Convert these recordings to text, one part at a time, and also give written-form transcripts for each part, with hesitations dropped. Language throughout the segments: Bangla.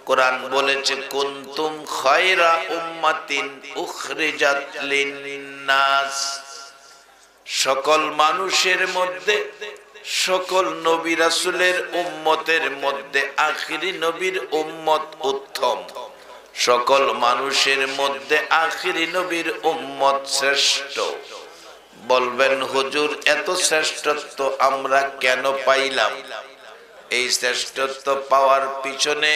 কোরআন বলেছে কুনতুম খায়রা উম্মাতিন উখরিজাত লিন্নাস, সকল মানুষের মধ্যে, সকল নবী রাসূলের উম্মতের মধ্যে আখিরি নবীর উম্মত উত্তম। সকল মানুষের মধ্যে আখিরি নবীর উম্মত শ্রেষ্ঠ। বলবেন হুজুর এত শ্রেষ্ঠত্ব আমরা কেন পাইলাম? এই শ্রেষ্ঠত্ব পাওয়ার পিছনে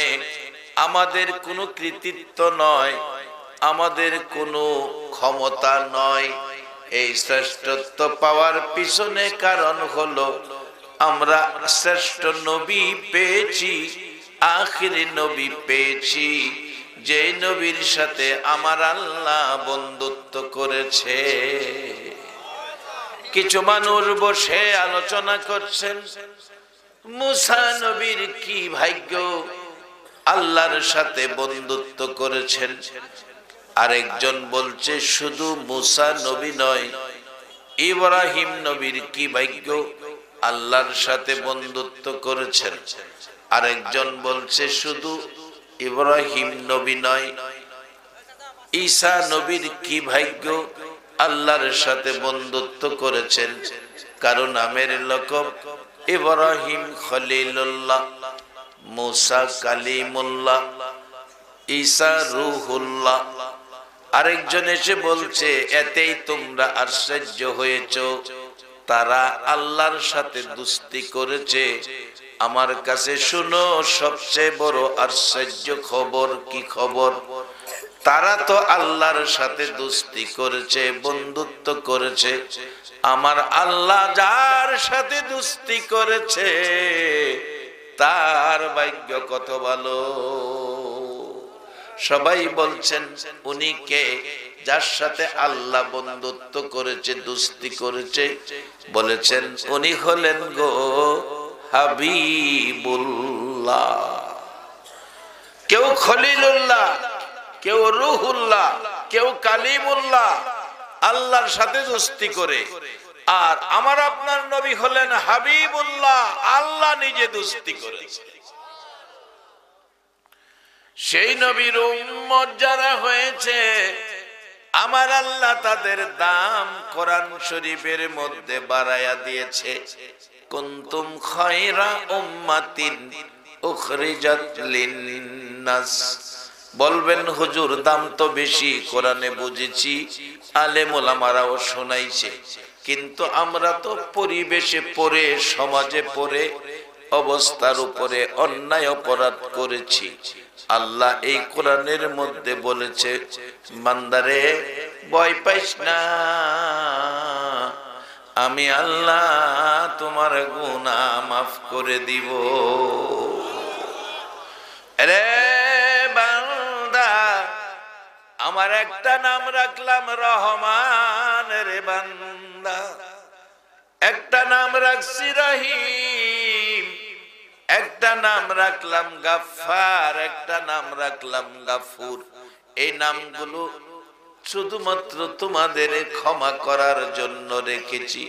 আমাদের কোনো কৃতিত্ব নয়, আমাদের কোনো ক্ষমতা নয়। এই শ্রেষ্ঠত্ব পাওয়ার পিছনে কারণ হলো আমরা শ্রেষ্ঠ নবী পেয়েছি, আখিরি নবী পেয়েছি, যে নবীর সাথে আমার আল্লাহ বন্ধুত্ব করেছে। কিছু মানুষ বসে আলোচনা করছেন মুসা নবীর কি ভাগ্য, আল্লাহর সাথে বন্ধুত্ব করেছেন। আরেকজন বলছে শুধু মুসা নবী নয়, ইব্রাহিম নবীর কি ভাগ্য, আল্লাহর সাথে বন্ধুত্ব করেছেন। আরেকজন বলছে শুধু ইব্রাহিম নবী নয়, ঈসা নবীর কি ভাগ্য, আল্লাহর সাথে বন্ধুত্ব করেছেন। কারো নামের লকব ইব্রাহিম খলিলুল্লাহ, মুসা কালিমুল্লাহ, ঈসা রূহুল্লাহ। আরেকজন এসে বলছে এতেই তোমরা আশ্চর্য হয়েছো, তারা আল্লাহর সাথে দুস্তি করেছে। আমার কাছে শুনো সবচেয়ে বড় আশ্চর্য খবর। কি খবর? তারা তো আল্লাহর সাথে দুস্তি করেছে, বন্ধুত্ব করেছে। আমার আল্লাহ যার সাথে দুস্তি করেছে তার ভাগ্য কত ভালো। সবাই বলছেন উনি কে? যার সাথে আল্লাহ বন্ধুত্ব করেছে, দুস্তি করেছে, বলেছেন উনি হলেন গো হাবিবুল্লাহ। কেউ খলিলুল্লাহ, কেউ রূহুল্লাহ, কেউ কালিমুল্লাহ, আল্লাহর সাথে দোস্তি করে। আর আমার আপনার নবী হলেন হাবিবুল্লাহ, আল্লাহ নিজে দোস্তি করেছে। সেই নবীর উম্মত যারা হয়েছে, আমার আল্লাহ তাদের দাম কোরআন শরীফের মধ্যে বাড়ায়া দিয়েছে। কুনতুম খায়রা উম্মাতিন উখরিজাত লিন্নাস। বলবেন হুজুর দাম তো বেশি, কোরআনে বুঝেছি, আলেম ওলামারাও শোনাইছে, কিন্তু আমরা তো পরিবেশে পড়ে, সমাজে পড়ে, অবস্থার উপরে অন্যায় অপরাধ করেছি। আল্লাহ এই কোরআনের মধ্যে বলেছে বান্দারে ভয় পাইস না, আমি আল্লাহ তোমার গুনাহ মাফ করে দিব। রে বান্দা, আমার একটা নাম রাখলাম রহমান রে বান্দা, একটা নাম রাখছি রহিম, একটা নাম রাখলাম গাফফার, একটা নাম রাখলাম গাফুর। এই নামগুলো শুধুমাত্র তোমাদের ক্ষমা করার জন্য রেখেছি।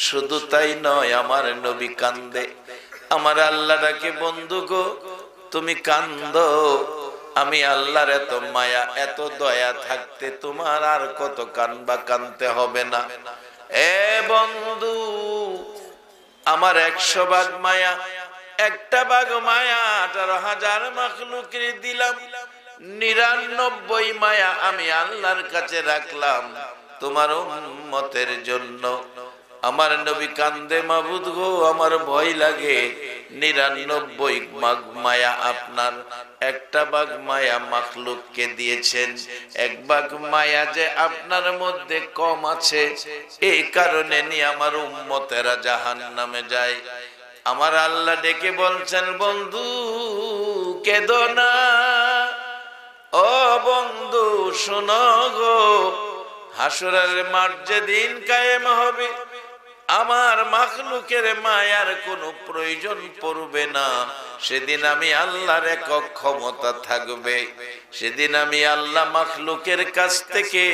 শুধু তাই নয়, আমার নবী কান্দে, আমার আল্লাহ ডাকে বন্ধু গো তুমি কান্দো, আমি আল্লাহর এত মায়া এত দয়া থাকতে তোমার আর কত কানবা, কানতে হবে না। এ বন্ধু, আমার 100 ভাগ মায়া, একটা ভাগ মায়া 18,000 মাখলুকের দিলাম, 99 মায়া আমি আল্লাহর কাছে রাখলাম তোমার উম্মতের জন্য। আমার নবী কান্দে, মাবুদ গো আমার ভয় লাগে, 99 ভাগ মায়া আপনার, একটা ভাগ মায়া মাখলুককে দিয়েছেন, 1 ভাগ মায়া যে আপনার মধ্যে কম আছে, এই কারণে নিয়ে আমার উম্মতেরা জাহান্নামে যায়। আমার আল্লাহ ডেকে বলছেন বন্ধু কেঁদো না, ও বন্ধু শোনো গো, হাসরের মাঠ যেদিন কায়েম হবে, আমার মাখলুকের মায়ার কোনো প্রয়োজন পড়বে না। সেদিন আমি আল্লাহর একক ক্ষমতা থাকবে। সেদিন আমি আল্লাহ মাখলুকের কাছ থেকে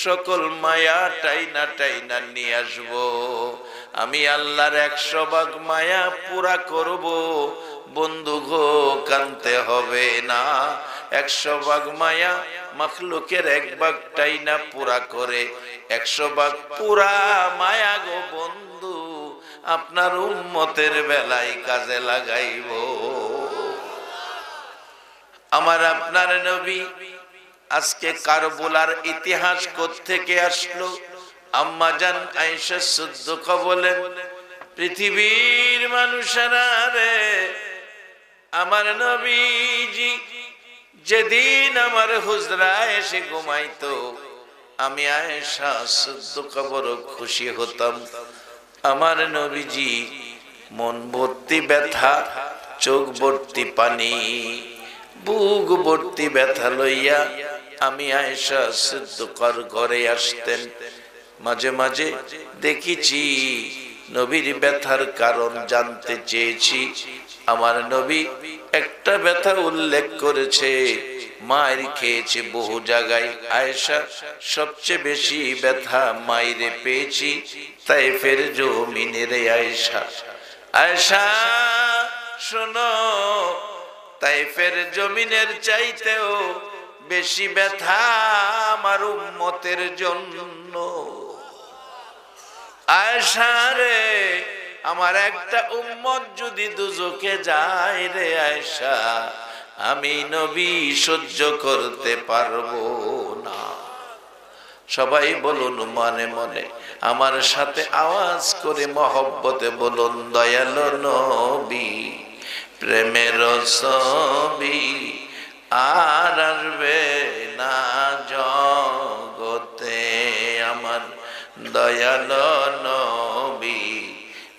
সকল মায়া টাইনা টাইনা নিয়ে আসবো। আমি আল্লাহর 100 ভাগ মায়া পুরা করব, বন্ধু গো কানতে হবে না। 100 ভাগ মায়া মাখলুকের 1 ভাগটাই না পুরা করে, 100 ভাগ পুরা মায়া গো বন্ধু আপনার উম্মতের বেলায় কাজে লাগাইব। আমার আপনার নবী আজকে কারবালার ইতিহাস কোত্থেকে আসলো? আম্মা জান আয়েশা সিদ্দিকা বলেন, পৃথিবীর মানুষেরা রে, আমার নবীজি যেদিন আমার হুজরায় এসে ঘুমাইতো, আমি আয়েশা সিদ্দিকা বড় খুশি হতাম। আমার নবীজি মন ভর্তি ব্যথা, চোখ ভর্তি পানি, বুক ভর্তি ব্যথা লইয়া আমি আয়েশা সিদ্দিকার ঘরে আসতেন। মাঝে মাঝে দেখেছি, নবীর ব্যথার কারণ জানতে চেয়েছি। আমার নবী একটা ব্যথা উল্লেখ করেছে, মায়ের খেয়েছে বহু জায়গায়, আয়েশা সবচেয়ে বেশি ব্যথা মায়েরে পেয়েছি তায়েফের জমিনে রে আয়েশা। আয়েশা শোনো, তায়েফের জমিনের চাইতেও বেশি ব্যথা আমার উম্মতের জন্য। আয়েশা রে, আমার একটা উম্মত যদি দুজকে যায় রে আয়েশা, আমি নবী সহ্য করতে পারবো না। সবাই বলুন মনে মনে, আমার সাথে আওয়াজ করে মহব্বতে বলুন, দয়ালো নবী প্রেমের ছবি আর আসবে না জগতে। আমার দয়ালো নবী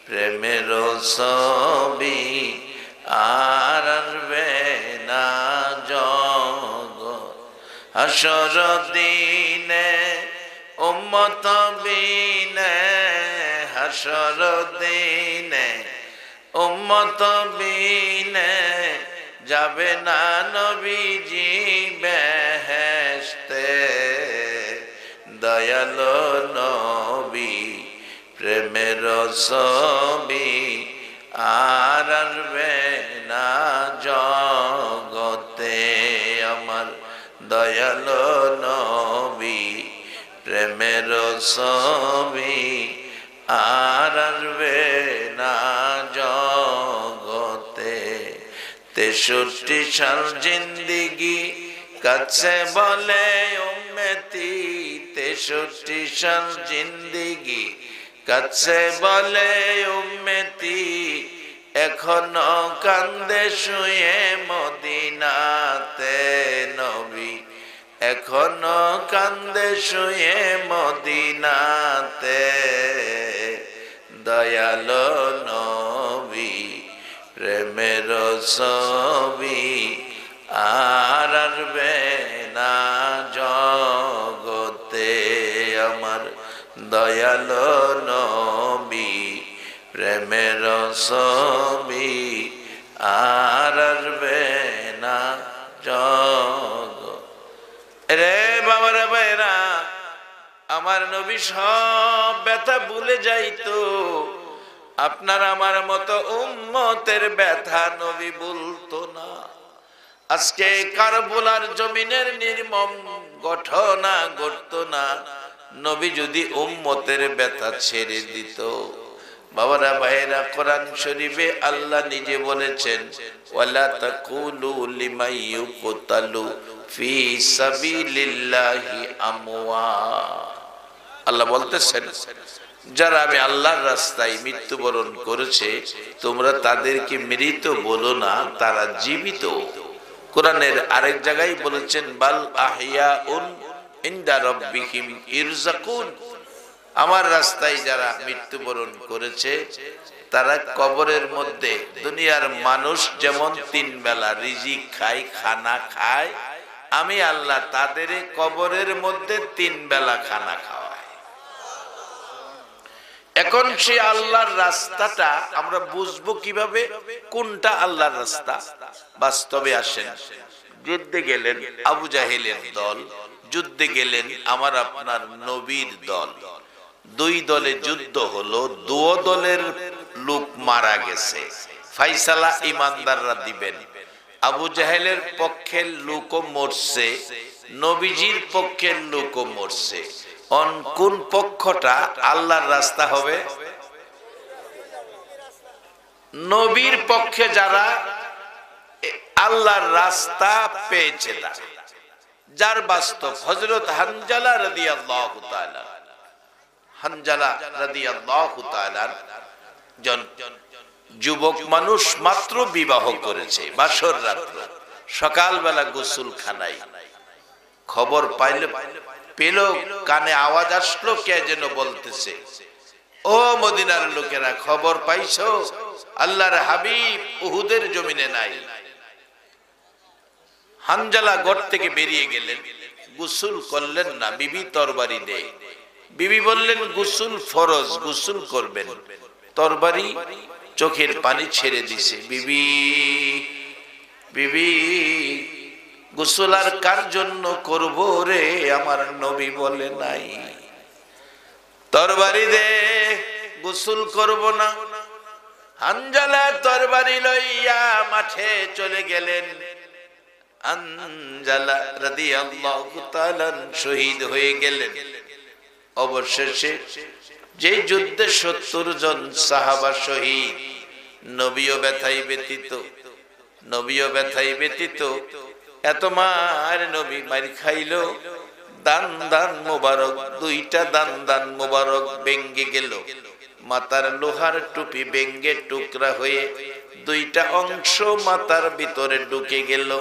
প্রেমের ছবি আর আসবে না জগৎ। হাসর দিনে উম্মত বিনে, হাসর দিনে উম্মত বিনে যাবে না নবীজি বেহেশতে। দয়ালো নবী প্রেমের ছবি আর আসবে না জগতে। আমার দয়ালো নবী প্রেমের ছবি আর আসবে না জগতে। 63 সাল জিন্দিগি কাছে বলে উম্মতি, 63 সাল জিন্দিগি কাছে বলে উম্মতি, এখনো কান্দে শুয়ে মদিনাতে নবী, এখনো কান্দে শুয়ে মদিনাতে। দয়ালো নবী প্রেমের ছবি আর আসবে না জগতে। আমার দয়ালো নবী প্রেমের ছবি আর আসবে না জগৎ। রে বাবারা ভাইরা, আমার নবী সব ব্যথা ভুলে যাইতো, আপনার আমার মতো উম্মতের ব্যথা নবী বলতো না। আজকে কারবালার জমিনের নির্মম ঘটনা ঘটতো না নবী যদি উম্মতের ব্যথা ছেড়ে দিত। বাবারা ভাইরা, কোরআন শরীফে আল্লাহ নিজে বলেছেন, ওয়ালা তাকুলু লিমান ইউকতালু ফি সাবিলিল্লাহি আমওয়াত। আল্লাহ বলতেছেন, যারা আমি আল্লাহর রাস্তায় মৃত্যুবরণ করেছে তোমরা তাদেরকে মৃত বলো না, তারা জীবিত। কোরআনের আরেক জায়গায় বলেছেন, বাল আহইয়াউন ইনদা রাব্বিহিম ইরযাকুন। আমার রাস্তায় যারা মৃত্যুবরণ করেছে তারা কবরের মধ্যে, দুনিয়ার মানুষ যেমন 3 বেলা রিজিক খায়, খানা খায়, আমি আল্লাহ তাদের কবরের মধ্যে 3 বেলা খানা খাওয়াই। এখন সে আল্লাহর রাস্তাটা আমরা বুঝবো কিভাবে, কোনটা আল্লাহর রাস্তা? বাস্তবে আসেন, যুদ্ধে গেলেন আবু জাহেলের দল, যুদ্ধে গেলেন আমার আপনার নবীর দল, 2 দলে যুদ্ধ হলো, 2 দলের লোক মারা গেছে। ফাইসালা ইমানদাররা দিবেন। আবু জাহেলের পক্ষের লোকও মরছে, নবীজির পক্ষের লোকও মরছে। কোন পক্ষটা আল্লাহর রাস্তা হবে? নবীর পক্ষে যারা আল্লাহর রাস্তা পেয়েছে, যার বাস্তব হযরত হানজালা রাদিয়াল্লাহু তাআলা, হানজালা রাদিয়াল্লাহু তাআলা যুবক মানুষ, মাত্র বিবাহ করেছে, বাসর রাত্র, সকালবেলা গোসলখানায় খবর পেল, কানে আওয়াজ আসলো, কে যেন বলতেছে, ও মদিনার লোকেরা খবর পাইছো, আল্লাহর হাবিব উহুদের জমিনে নাই। হানজালা ঘর থেকে বেরিয়ে গেলেন, গোসল করলেন না, বিবি তরবারি দেয়। বিবি বললেন গোসল ফরজ, গোসল করবেন। তরবারি চোখের পানি ছেড়ে দিছে। বিবি বিবি গোসল আর কার জন্য করব রে, আমার নবী বলে নাই। তরবারি দে, গোসল করব না। হানজালা তরবারি লইয়া মাঠে চলে গেলেন। হানজালা রাদিয়াল্লাহু তাআলা শহীদ হয়ে গেলেন। অবশেষে যে যুদ্ধে 70 জন সাহাবা শহীদ, নবীও ব্যথায় ব্যতীত, নবীও ব্যথায় ব্যতীত। এত মার নবী মার খাইলো, দান দান মোবারক, দুইটা দান দান মোবারক ভেঙ্গে গেল। মাথার লোহার টুপি ভেঙ্গে টুকরা হয়ে দুইটা অংশ মাথার ভিতরে ঢুকে গেল।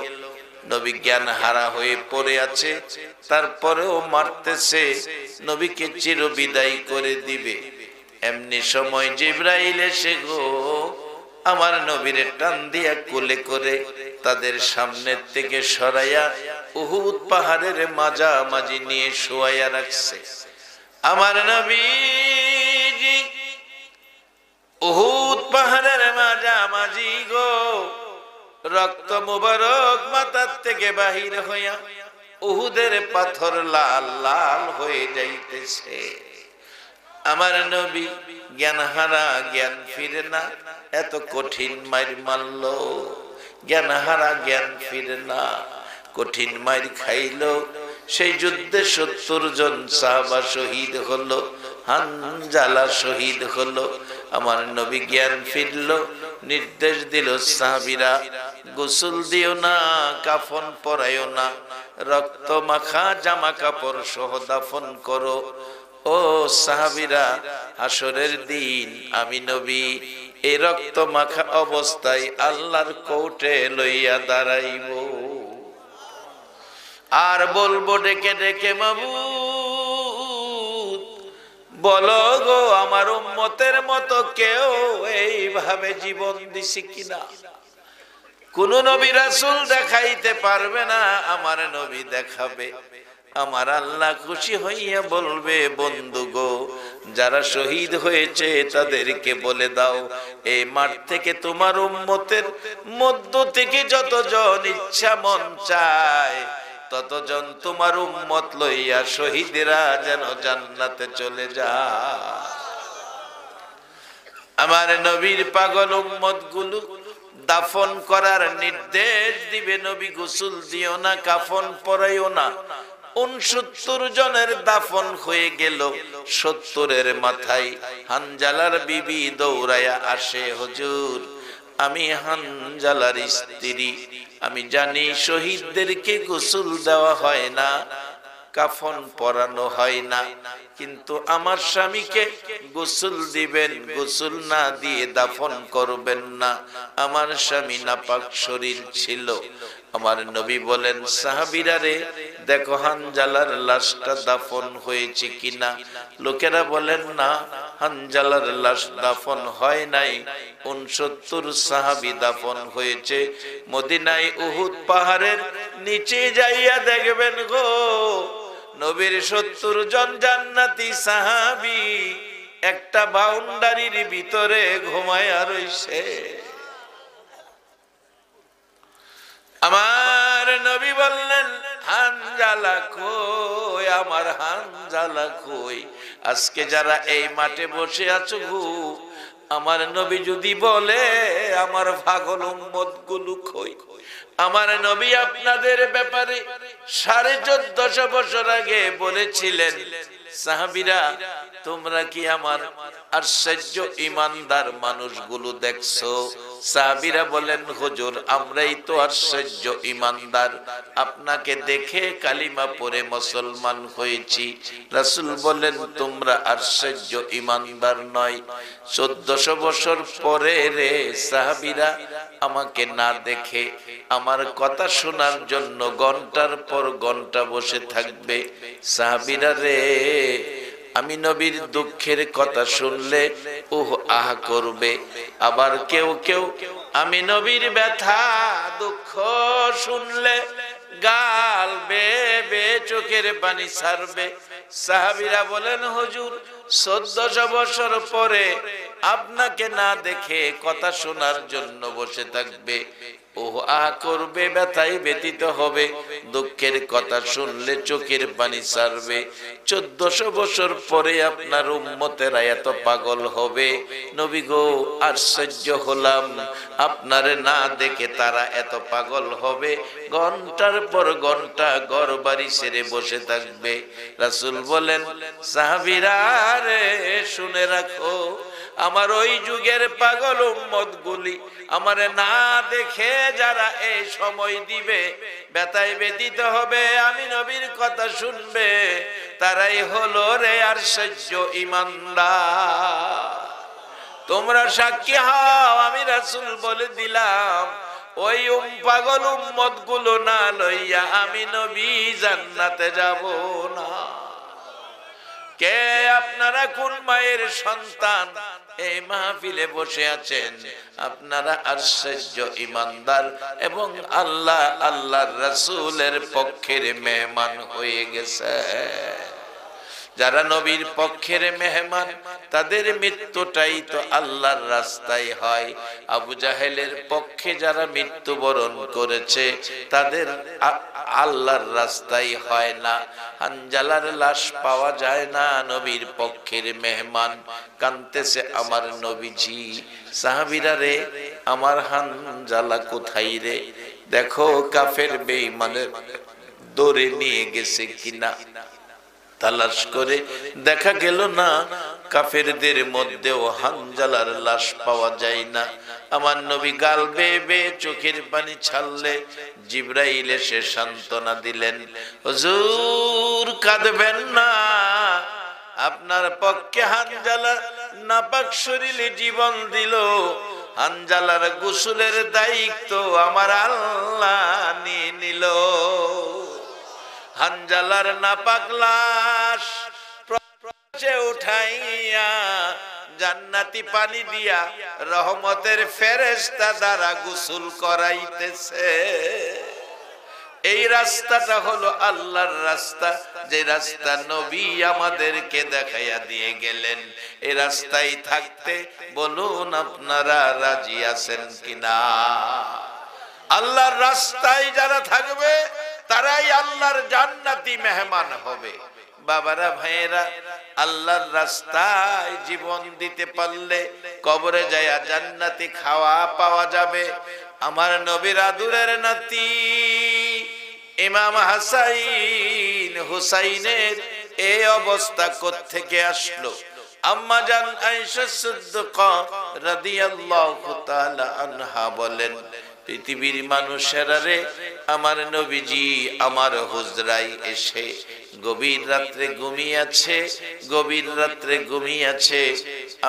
নবী জ্ঞান হারা হয়ে পড়ে আছে, তারপরেও মারতেছে, নবীকে চির বিদায় করে দিবে। এমনি সময় জিবরাইল এসে গো আমার নবীরে টান দিয়া কোলে করে তাদের সামনের থেকে সরাইয়া উহুদ পাহাড়ের মাঝামাঝি নিয়ে শোয়াইয়া রাখছে। আমার নবীজি উহুদ পাহাড়ের মাঝামাঝি গো, রক্ত মুবারক মাথার থেকে বাহির হইয়া উহুদের পাথর লাল লাল হয়ে যাইতেছে। আমার নবী জ্ঞান হারা, জ্ঞান ফিরে না, এত কঠিন মার মারল, জ্ঞান হারা, জ্ঞান ফিরে না, কঠিন মার খাইলো। সেই যুদ্ধে 70 জন সাহাবা শহীদ হলো, হানজালা শহীদ হলো। আমার নবী জ্ঞান ফিরলো, নির্দেশ দিল সাহাবীরা গোসল দিও না, কাফন পরাইও না, রক্ত মাখা জামা কাপড় সহ দাফন করো। ও সাহাবীরা, হাসরের দিন আমি নবী এই রক্ত মাখা অবস্থায় আল্লাহর কোর্টে লইয়া দাঁড়াইব, আর বলবো ডেকে ডেকে মাবুদ বলো গো আমার উম্মতের মতো কেউ এইভাবে জীবন দিছে কিনা। কোন নবী রাসূল দেখাইতে পারবে না, আমার নবী দেখাবে। আমার আল্লাহ খুশি হইয়া বলবে, বন্ধু গো যারা শহীদ হয়েছে তাদেরকে বলে দাও, এই মাঠ থেকে তোমার উম্মতের মধ্য থেকে যতজন ইচ্ছা মন চায় ততজন তোমার উম্মত লইয়া শহীদরা যেন জান্নাতে চলে যায়। আমার নবীর পাগল উম্মত গুলো দাফন করার নির্দেশ দিবে। নবী গোসল দিও না, কাফন পরাইও না। 69 জনের দাফন হয়ে গেল। 70-এর মাথায় হানজালার বিবি দৌড়াইয়া আসে, হুজুর আমি হানজালার স্ত্রী, আমি জানি শহীদদেরকে গোসল দেওয়া হয় না, কাফন পরানো হয় না, কিন্তু আমার স্বামীকে গোসল দিবেন, গোসল না দিয়ে দাফন করবেন না। আমার স্বামী নাপাক শরীর ছিল। আমার নবী বলেন, সাহাবীরা রে দেখো হানজালার লাশটা দাফন হয়েছে কিনা। লোকেরা বলেন না, হানজালার লাশ দাফন হয় নাই, 69 সাহাবী দাফন হয়েছে। মদিনায় উহুদ পাহাড়ের নিচে যাইয়া দেখবেন গো নবীর 70 জন জান্নাতি সাহাবী একটা বাউন্ডারির ভিতরে ঘুমায়া রইছে। আমার নবী বললেন, হানজালা কই, আমার হানজালা কই। আজকে যারা এই মাঠে বসে আছো গো, আমার নবী যদি বলে আমার পাগল উম্মত গুলো কই, আমার নবী আপনাদের ব্যাপারে 1450 বছর আগে বলেছিলেন, সাহাবীরা তোমরা কি আমার আশ্চর্য ইমানদার মানুষগুলো দেখছো? সাহাবীরা বলেন, হুজুর আমরাই তো আশ্চর্য ইমানদার, আপনাকে দেখে কালিমা পড়ে মুসলমান হয়েছি। রাসূল বলেন, তোমরা আশ্চর্য ইমানদার নয়। 1400 বছর পরে রে সাহাবীরা আমাকে না দেখে আমার কথা শোনার জন্য ঘন্টার পর ঘন্টা বসে থাকবে। সাহাবীরা রে, আমি নবীর দুঃখের কথা শুনলে ওহ আহ করবে, আবার কেউ কেউ আমি নবীর ব্যথা দুঃখ শুনলে গাল বেয়ে চোখের পানি ছাড়বে। সাহাবীরা বলেন, হুজুর 1400 বছর পরে আপনাকে না দেখে কথা শোনার জন্য বসে থাকবে, ও আ করবে, ব্যথায় ব্যতীত হবে, দুঃখের কথা শুনলে চোখের পানি ছাড়বে। 1400 বছর পরে আপনার উম্মতেরা এত পাগল হবে। নবী গো, আশ্চর্য হলাম, আপনারে না দেখে তারা এত পাগল হবে, ঘন্টার পর ঘন্টা ঘর বাড়ি ছেড়ে বসে থাকবে। রাসূল বলেন, সাহাবীরা রে শুনে রাখো, আমার ওই যুগের পাগল উম্মত গুলি আমারে না দেখে যারা এই সময় দিবে, ব্যথায় ব্যতীত হবে, আমি নবীর কথা শুনবে, তারাই হলো রে আশ্চর্য ইমানদার। তোমরা সাক্ষী হও, আমি রাসূল বলে দিলাম, ওই পাগল উম্মত গুলো না লইয়া আমি নবী জান্নাতে যাব না। কে আপনারা কোন মায়ের সন্তান এই মাহফিলে বসে আছেন? আপনারা আশ্চর্য ইমানদার এবং আল্লাহর রাসূলের পক্ষের মেহমান হয়ে গেছে। যারা নবীর পক্ষের মেহমান, তাদের মৃত্যুটাই তো আল্লাহর রাস্তায় হয়। আবু জাহেলের পক্ষে যারা মৃত্যুবরণ করেছে, তাদের আল্লাহর রাস্তায় হয় না। হানজালার লাশ পাওয়া যায় না, নবীর পক্ষের মেহমান। কাঁদতেছে আমার নবীজি, সাহাবীরা রে আমার হানজালা কোথায় রে? দেখো কাফের বেঈমানের ধরে নিয়ে গেছে কিনা। তালাশ করে দেখা গেল না, কাফেরদের মধ্যেও হানজালার লাশ পাওয়া যায় না। আমার নবী গাল বেয়ে চোখের পানি ছাড়লে জিবরাইল এসে সান্ত্বনা দিলেন, হুজুর কাঁদবেন না, আপনার পক্ষে হানজালা নাপাক শরীরে জীবন দিল, হানজালার গোসলের দায়িত্ব আমার আল্লাহ নিয়ে নিল। হানজালার নাপাক লাশ উঠাইয়া জান্নাতি পানি দিয়া রহমতের ফেরেশতা দ্বারা গোসল করাইতেছে। এই রাস্তাটা হলো আল্লাহর রাস্তা, যে রাস্তা নবী আমাদেরকে দেখাইয়া দিয়ে গেলেন। এই রাস্তায় থাকতে বলুন আপনারা রাজি আছেন কিনা? আল্লাহর রাস্তায় যারা থাকবে তারাই আল্লাহর জান্নাতি মেহমান হবে। বাবারা ভাইয়েরা, আল্লাহর রাস্তায় জীবন দিতে পারলে কবরে যায়া জান্নাতি খাওয়া পাওয়া যাবে। আমার নবীর আদুরের নাতি ইমাম হাসাইন হুসাইনের এই অবস্থা কোত্থেকে আসলো? আম্মা জান আয়েশা সিদ্দিকা রাদিয়াল্লাহু তাআলা আনহা বলেন, পৃথিবীর মানুষেরা রে, আমার নবীজি আমার হুজরায় এসে গভীর রাত্রে ঘুমিয়েছে,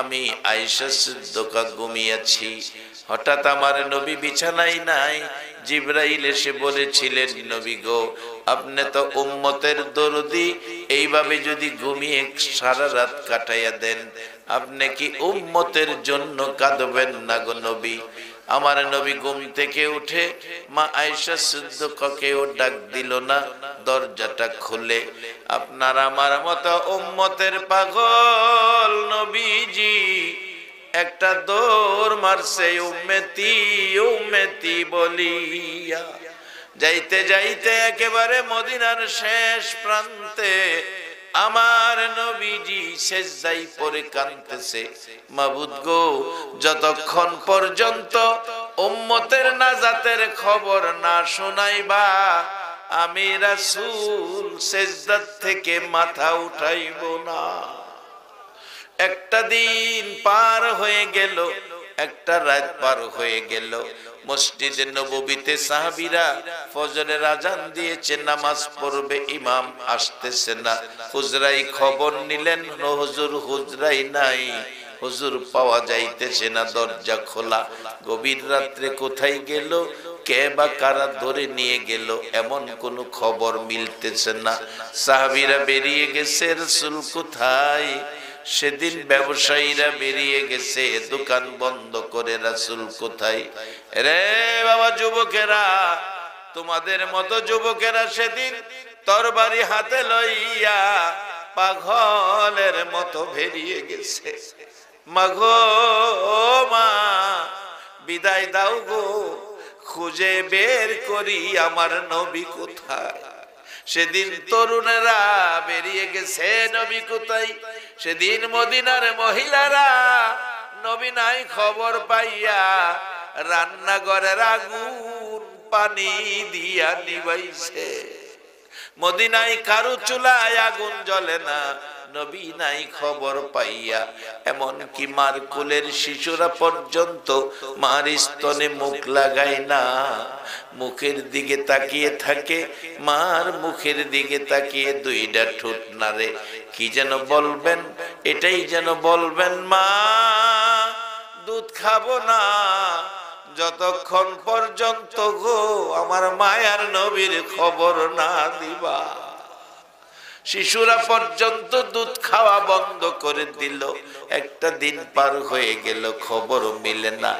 আমি আয়েশা সিদ্দিকা ঘুমিয়েছি। হঠাৎ আমার নবী বিছানায় নাই। জিবরাইল এসে বলেছিলেন, নবী গো, আপনি তো উম্মতের দরদি, এইভাবে যদি ঘুমিয়ে সারা রাত কাটাইয়া দেন, আপনি কি উম্মতের জন্য কাঁদবেন না গো নবী? আমার নবী ঘুম থেকে উঠে মা আয়েশা সিদ্দিকাকেও ডাক দিল না, দরজাটা খুলে আপনার আমার মতো উম্মতের পাগল নবীজি একটা দৌড় মারছে, উম্মতি উম্মতি বলিয়া। যাইতে যাইতে একেবারে মদিনার শেষ প্রান্তে আমার নবীজি সেজদায় পড়ে কাঁদতেছে, মাবুদ গো, যতক্ষণ পর্যন্ত উম্মতের নাজাতের খবর না শোনাইবা আমি রাসূল সেজদা থেকে মাথা উঠাইব না। একটা দিন পার হয়ে গেল, একটা রাত পার হয়ে গেল। মসজিদে নববীতে সাহাবীরা ফজরের আজান দিয়েছে, নামাজ পড়বে, ইমাম আসতেছে না। হুজরাই খবর নিলেন, হুজুর হুজরাই নাই, হুজুর পাওয়া যাইতেছে না, দরজা খোলা। গভীর রাত্রে কোথায় গেল, কে বা কারা ধরে নিয়ে গেল, এমন কোনো খবর মিলতেছে না। সাহাবীরা বেরিয়ে গেছে, রাসূল কোথায়? সেদিন ব্যবসায়ীরা বেরিয়ে গেছে, দোকান বন্ধ করে, রাসূল কোথায়? রে বাবা যুবকেরা, তোমাদের মতো যুবকেরা সেদিন তরবারি হাতে লইয়া পাগলের মতো বেরিয়ে গেছে। মাগো মা, বিদায় দাও গো, খুঁজে বের করি আমার নবী কোথায়। সেদিন তরুণেরা বেরিয়ে গেছে, নবী কোথায়? সেদিন মদিনার মহিলারা নবী নাই খবর পাইয়া রান্নাঘরের আগুন পানি দিয়া নিবাইছে। মদিনায় কারো চুলায় আগুন জ্বলে না, নবী নাই খবর পাইয়া। এমন কি মার কোলের শিশুরা পর্যন্ত মার স্তনে মুখ লাগায় না, মুখের দিকে তাকিয়ে থাকে, মার মুখের দিকে তাকিয়ে দুইটা ঠোঁট নাড়ে। কি যেন বলবেন, এটাই যেন বলবেন, মা দুধ খাবো না যতক্ষণ পর্যন্ত গো আমার মায়ার নবীর খবর না দিবা। শিশুরা পর্যন্ত দুধ খাওয়া বন্ধ করে দিল। একটা দিন পার হয়ে গেল, খবর মিলে না।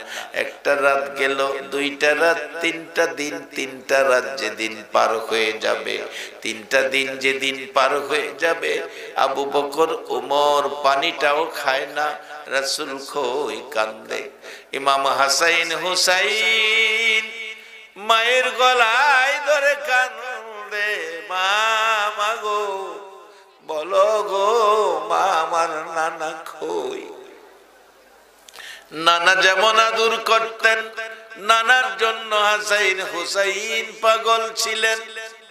একটা রাত গেল, দুইটা রাত, তিনটা দিন, তিনটা রাত যেদিন পার হয়ে যাবে, তিনটা দিন যেদিন পার হয়ে যাবে, আবু বকর ওমর পানিটাও খায় না, রাসূল কই কান্দে। ইমাম হাসাইন হুসাইন মায়ের গলায় ধরে কান্দে, মা মাগো বলো গো মা, আমার নানা কই? নানা যেমন আদর করতেন, নানার জন্য হাসাইন হুসাইন পাগল ছিলেন।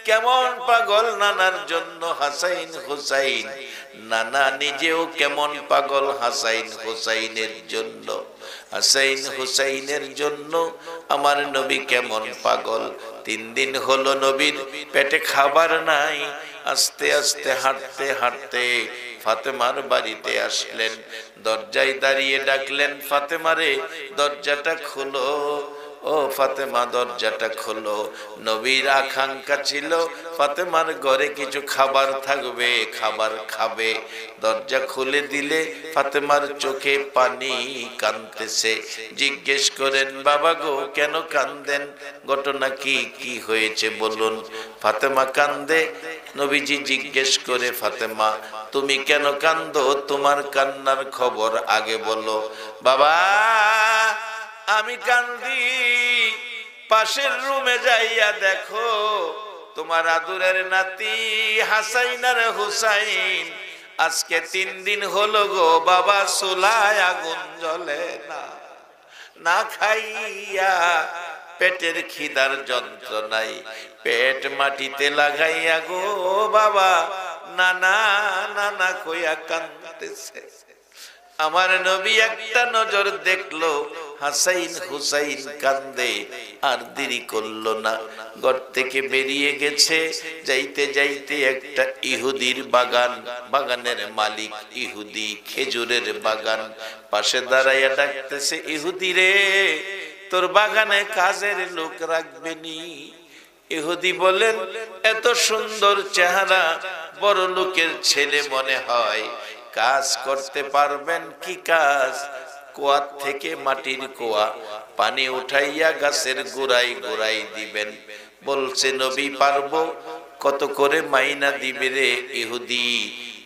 কেমন পাগল নানার জন্য হাসাইন হুসাইন, নানা নিজেও কেমন পাগল হাসাইন হুসাইনের জন্য। হাসাইন হুসাইনের জন্য আমার নবী কেমন পাগল। 3 দিন হলো নবীর পেটে খাবার নাই। আস্তে আস্তে হাঁটতে হাঁটতে ফাতেমার বাড়িতে আসলেন। দরজায় দাঁড়িয়ে ডাকলেন, ফাতেমারে দরজাটা খোলো, ও ফাতেমা দরজাটা খোলো। নবীর আকাঙ্ক্ষা ছিল ফাতেমার ঘরে কিছু খাবার থাকবে, খাবার খাবে। দরজা খুলে দিলে ফাতেমার চোখে পানি, কাঁদতেছে। জিজ্ঞেস করেন, বাবা গো কেন কাঁদেন, ঘটনা কি, কি হয়েছে বলুন। ফাতেমা কান্দে। নবীজি জিজ্ঞেস করে, ফাতেমা তুমি কেন কান্দো, তোমার কান্নার খবর আগে বলো। বাবা আমি কান্দি, পাশের রুমে যাইয়া দেখো তোমার আদুরের নাতি হাসাইন আর হুসাইন আজকে 3 দিন হলো গো বাবা, চুলায় আগুন জ্বলে না, না খাইয়া পেটের খিদার যন্ত্রণায় পেট মাটিতে লাগাইয়া গো বাবা নানা নানা কইয়া কাঁদতেছে। আমার নবী একটা নজর দেখলো হাসাইন হুসাইন কান্দে, আর দেরি করলো না, ঘর থেকে বেরিয়ে গেছে। যাইতে যাইতে একটা ইহুদির বাগান, বাগানের মালিক ইহুদি, খেজুরের বাগান, পাশে দাঁড়াইয়া ডাকতেছে, ইহুদি রে তোর বাগানে কাজের লোক রাখবেনি? ইহুদি বলেন, এত সুন্দর চেহারা, বড় লোকের ছেলে মনে হয়, কাজ করতে পারবেন? কি কাজ? কুয়া থেকে মাটির কুয়া পানি উঠাইয়া গাছের গোড়ায় গোড়ায় দিবেন। বলছে নবী পারবো। কত করে মাইনা দিবে রে ইহুদি?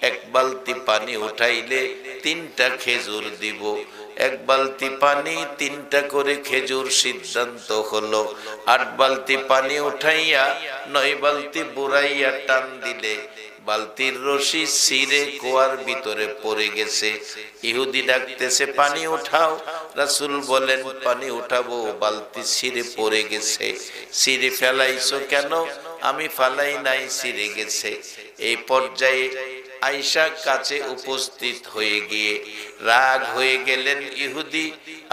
1 বালতি পানি উঠাইলে 3টা খেজুর দিব। 1 বালতি পানি 3টা করে খেজুর, সিদ্ধান্ত হলো 8 বালতি পানি উঠাইয়া 9 বালতি বুড়াইয়া টান দিলে বালতির রশি ছিঁড়ে কুয়ার ভিতরে পড়ে গেছে। ইহুদি ডাকতেছে পানি উঠাও। রাসূল বলেন পানি উঠাবো, বালতি ছিঁড়ে পড়ে গেছে। ছিঁড়ে ফেলাইছো কেন? আমি ফালাই নাই, ছিঁড়ে গেছে। এই পর্যায়ে আয়েশা কাছে উপস্থিত হয়ে গিয়ে রাগ হয়ে গেলেন ইহুদি।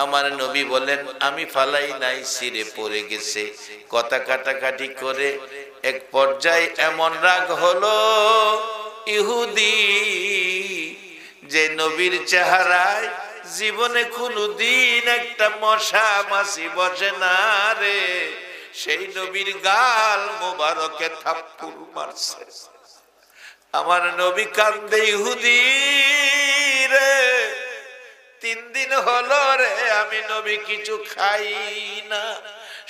আমার নবী বলেন আমি ফালাই নাই, ছিঁড়ে পড়ে গেছে। কথা কাটাকাটি করে এক পর্যায়ে এমন রাগ হলো ইহুদি যে নবীর চেহারায় জীবনে কোনদিন একটা মশা মাছি বসে না রে, সেই নবীর গাল মোবারকে থাপ্পড় মারছে। আমার নবী কান্দে, ইহুদি রে 3 দিন হলো রে আমি নবী কিছু খাই না,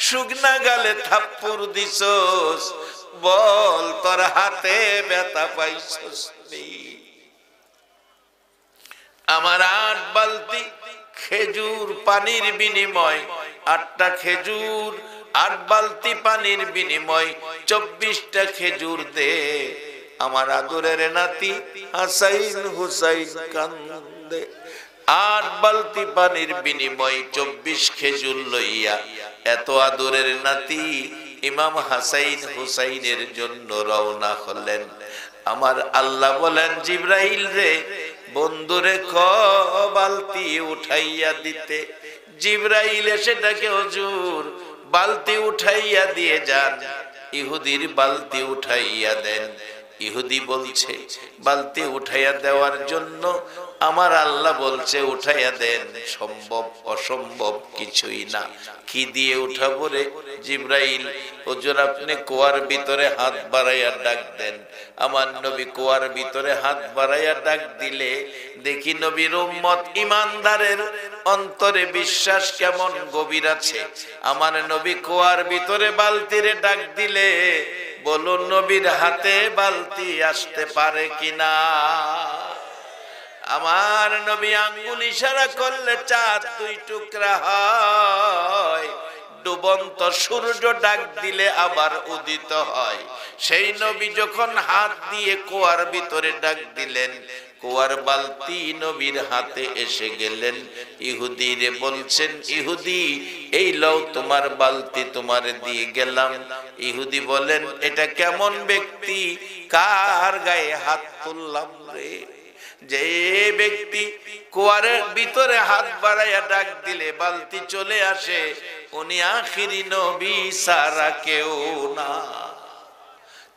শুকনা গালে থাপ্পড় দিছস, বল তোর হাতে ব্যথা পাইছস নি? আমার 8 বালতি খেজুর পানির বিনিময়, 8টা খেজুর 8 বালতি পানির বিনিময় 24টা খেজুর দে। আমার আদরের নাতি হাসাইন হুসাইন কান্দে। 8 বালতি পানির বিনিময় 24 খেজুর লইয়া এত আদরের নাতি ইমাম হাসাইন হুসাইনের জন্য রওনা হলেন। আমার আল্লাহ বলেন জিবরাইল রে বন্ধুরে ক বালতি উঠাইয়া দিতে। জিবরাইল এসে ডাকে হুজুর বালতি উঠাইয়া দিয়ে যান। ইহুদির বালতি উঠাইয়া দেন। ইহুদি বলছে বালতি উঠাইয়া দেওয়ার জন্য আমার আল্লাহ বলছে উঠাইয়া দেন, সম্ভব অসম্ভব কিছুই না। কি দিয়ে উঠাবো রে জিবরাইল? হুজুর আপনি কুয়ার ভিতরে হাত বাড়াইয়া ডাক দেন। আমার নবী কুয়ার ভিতরে হাত বাড়াইয়া ডাক দিলে দেখি নবীর উম্মত ইমানদারের অন্তরে বিশ্বাস কেমন গভীর আছে। আমার নবী কুয়ার ভিতরে বালতিরে ডাক দিলে বলুন নবীর হাতে বালতি আসতে পারে কিনা? আমার নবী আঙ্গুল ইশারা করলে চাঁদ 2 টুকরা হয়, ডুবন্ত সূর্য ডাক দিলে আবার উদিত হয়। সেই নবী যখন হাত দিয়ে কুয়ার ভিতরে ডাক দিলেন, কুয়ার বালতি নবীর হাতে এসে গেলেন। ইহুদি রে বলছেন ইহুদি এই লও তোমার বালতি, তোমারে দিয়ে গেলাম। ইহুদি বলেন এটা কেমন ব্যক্তি, কার গায়ে হাত তুললাম রে? যে ব্যক্তি কুয়ারের ভিতরে হাত বাড়াইয়া ডাক দিলে বালতি চলে আসে, উনি আখিরি নবী সারা কেউ না।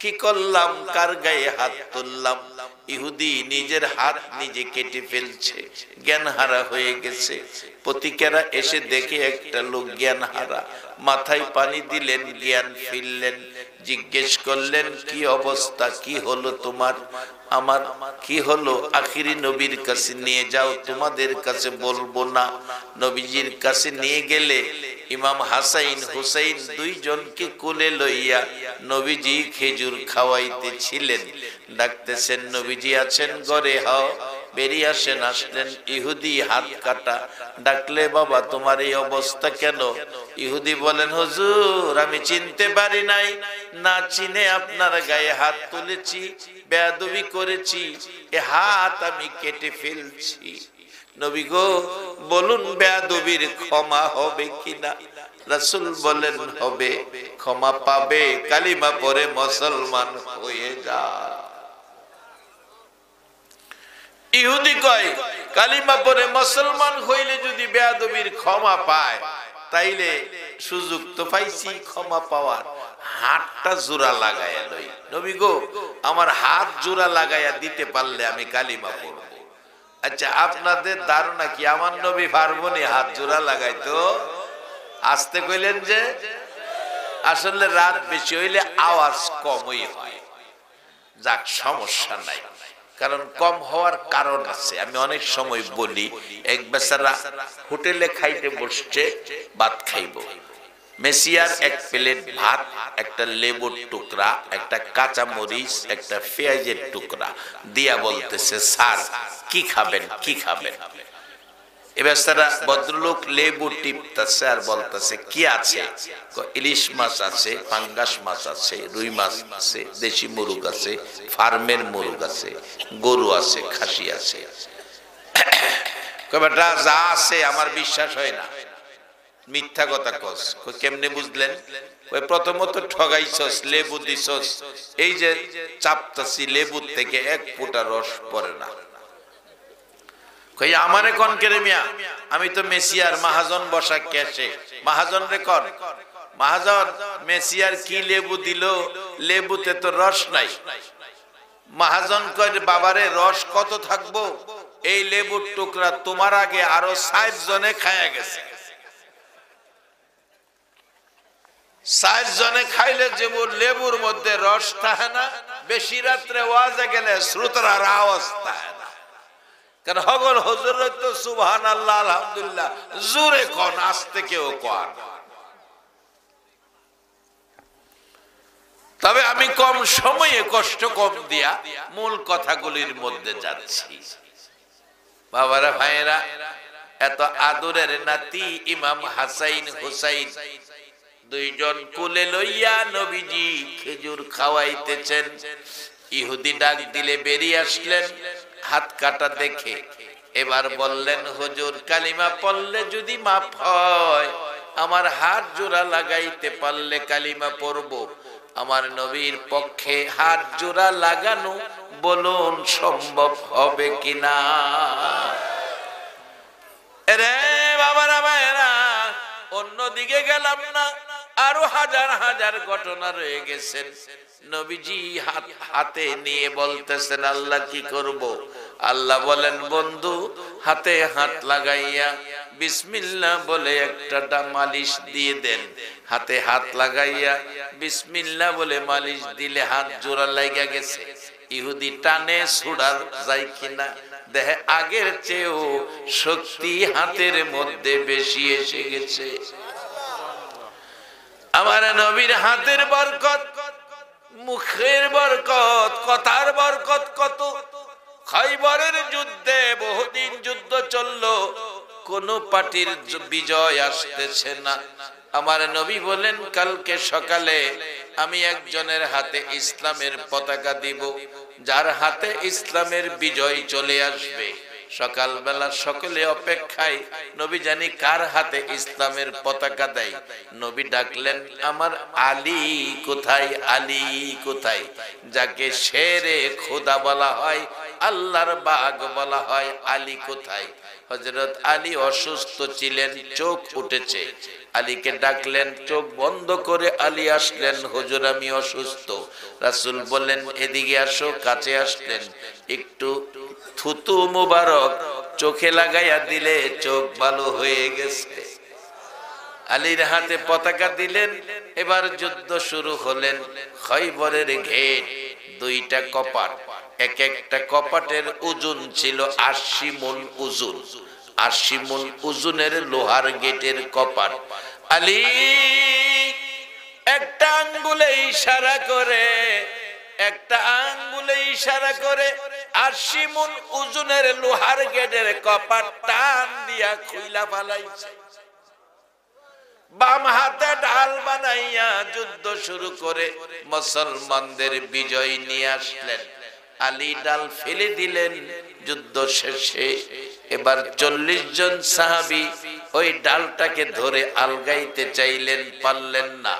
কি করলাম, কার গায়ে হাত তুললাম? ইহুদি নিজের হাত নিজে কেটে ফেলছে, জ্ঞান হারা হয়ে গেছে। প্রতিকেরা এসে দেখে একটা লোক জ্ঞান হারা, মাথায় পানি দিলেন, জ্ঞান ফিরলেন। জিজ্ঞেস করলেন কি অবস্থা, কি হলো তোমার? আমার কি হলো? আখিরি নবীর কাছে নিয়ে যাও, তোমাদের কাছে বলবো না। নবীজির কাছে নিয়ে গেলে ইমাম হাসাইন হুসাইন 2 জনকে কোলে লইয়া নবীজি খেজুর খাওয়াইতেছিলেন। ডাকতেছেন নবীজি আছেন ঘরে, হও বেরিয়ে আসেন। আসলেন ইহুদি হাত কাটা। ডাকলে বাবা তোমার এই অবস্থা কেন? ইহুদি বলেন হুজুর আমি চিনতে পারি নাই, না চিনে আপনার গায়ে হাত তুলেছি, বেয়াদবি করেছি, এ হাত আমি কেটে ফেলছি। নবী গো বলুন বেয়াদবির ক্ষমা হবে কিনা? রাসূল বলেন হবে, ক্ষমা পাবে, কালিমা পড়ে মুসলমান হয়ে যা। ইহুদি কয় কালিমা পড়ে মুসলমান হইলে যদি বেয়াদবির ক্ষমা পায় তাইলে সুযোগ তো পাইছি ক্ষমা পাওয়ার, হাতটা জোড়া লাগাইয়া লই। নবী গো আমার হাত জোড়া লাগাইয়া দিতে পারলে আমি কালিমা পড়ব। আচ্ছা আপনাদের ধারণা কি আমার নবী পারবো নি হাত জোড়া লাগাইতো? আসতে কইলেন যে আসলে রাত বেশি হইলে আওয়াজ কমই হয়। যাক সমস্যা নাই, কারণ কম হওয়ার কারণ আছে। আমি অনেক সময় বলি এক বেচারা হোটেলে খাইতে বসছে, ভাত খাইব, মেসিয়ার 1 প্লেট ভাত, একটা লেবুর টুকরা, একটা কাঁচা মরিচ, একটা পেঁয়াজের টুকরা দিয়া বলতেছে স্যার কি খাবেন, কি খাবেন? এবার তারা ভদ্রলোক লেবু টিপতেছে আর বলতেছে কি আছে? ইলিশ মাছ আছে, পাঙ্গাস মাছ আছে, রুই মাছ আছে, দেশি মুরগ আছে, ফার্মের মুরগ আছে, গরু আছে, খাসি আছে। বেটা যা আছে আমার বিশ্বাস হয় না, মিথ্যা কথা কস। কেমনে বুঝলেন? ওই প্রথমত ঠগাইছস, লেবু দিছস, এই যে চাপতাছি লেবুর থেকে এক ফোঁটা রস পড়ে না। কই আমারে কোন কেরে মিয়া, আমি তো মেসিয়ার মাহাজন বসা ক্যাশে। মাহাজন রে কোন মাহাজন, মেসিয়ার কি লেবু দিল, লেবুতে তো রস নাই। মাহাজন কয় বাবারে রস কত থাকবো, এই লেবুর টুকরা তোমার আগে আরো ৬০ জনে খায়া গেছে। ৬০ জনে খাইলে যেমন লেবুর মধ্যে রস থাকে না, বেশি রাত্রে ওয়াজে গেলে শ্রোতার আওয়াজ থাকে না। কারণ হগল হুজুর তো সুবহানাল্লাহ আলহামদুলিল্লাহ জোরে কোন, আস্তে কেউ কোন। তবে আমি কম সময়ে কষ্ট কম দিয়া মূল কথাগুলির মধ্যে যাচ্ছি। বাবারা ভাইয়েরা, এত আদরের নাতি ইমাম হাসাইন হুসাইন দুইজন কোলে লইয়া নবীজি খেজুর খাওয়াইতেছেন। ইহুদি ডাক দিলে বেরিয়ে আসলেন হাত কাটা দেখে। এবার বললেন হুজুর কালিমা পড়লে যদি মাফ হয়, আমার হাত জোড়া লাগাইতে পারলে কালিমা পড়ব। আমার নবীর পক্ষে হাত জোড়া লাগানো বলুন সম্ভব হবে কিনা? রে বাবারা ভাইরা, অন্যদিকে গেলাম না, আরো হাজার হাজার ঘটনা রয়ে গেছেন। নবীজি হাতে নিয়ে বলতেছেন আল্লাহ কি করব? আল্লাহ বলেন বন্ধু হাতে হাত লাগাইয়া বিসমিল্লাহ বলে একটা মালিশ দিয়ে দেন। হাতে হাত লাগাইয়া বিসমিল্লাহ বলে মালিশ দিলে হাত জোড়া লাগা গেছে। ইহুদি টানে ছুড়ার যায় কিনা দেখে আগের চেয়েও শক্তি হাতের মধ্যে বেশি এসে গেছে। আমার নবীর হাতের বরকত, মুখের বরকত, কথার বরকত কত। খাইবরের যুদ্ধে বহুদিন যুদ্ধ চললো, কোন পার্টির বিজয় আসতেছে না। আমার নবী বলেন কালকে সকালে আমি একজনের হাতে ইসলামের পতাকা দিব, যার হাতে ইসলামের বিজয় চলে আসবে। সকালবেলা সকলে অপেক্ষায়, নবী জানি কার হাতে ইসলামের পতাকা দেয়। নবী ডাকলেন আমার আলী কোথায়, আলী কোথায়? যাকে শেরে খোদা বলা হয়, আল্লাহর বাগ বলা হয়, আলী কোথায়? হযরত আলী অসুস্থ ছিলেন, চোখ উঠেছে। আলীকে ডাকলেন, চোখ বন্ধ করে আলী আসলেন, হুজুর আমি অসুস্থ। রাসূল বললেন এদিকে আসো। কাছে আসলেন, একটু থুতু মুবারক চোখে লাগাইয়া দিলে চোখ ভালো হয়ে গেছে। আলীর হাতে পতাকা দিলেন। এবার যুদ্ধ শুরু হলেন। খৈবরের ঘেট, দুইটা কপাট, এক একটা কপাটের ওজন ছিল ৮০ মণ ওজন। ৮০ মণ ওজনের লোহার গেটের কপাট। আলী একটা আঙ্গুলে ইশারা করে, একটা আঙ্গুলে ইশারা করে ৮০ মণ ওজনের লোহার গেটের কপাট টান দিয়া খুইলা ফেলাইছে। বাম হাতে ঢাল বানাইয়া যুদ্ধ শুরু করে মুসলমানদের বিজয় নিয়ে আসলেন। আলী ডাল ফেলে দিলেন। যুদ্ধ শেষে এবার ৪০ জন সাহাবী ওই ডালটাকে ধরে আলগাইতে চাইলেন, পারলেন না।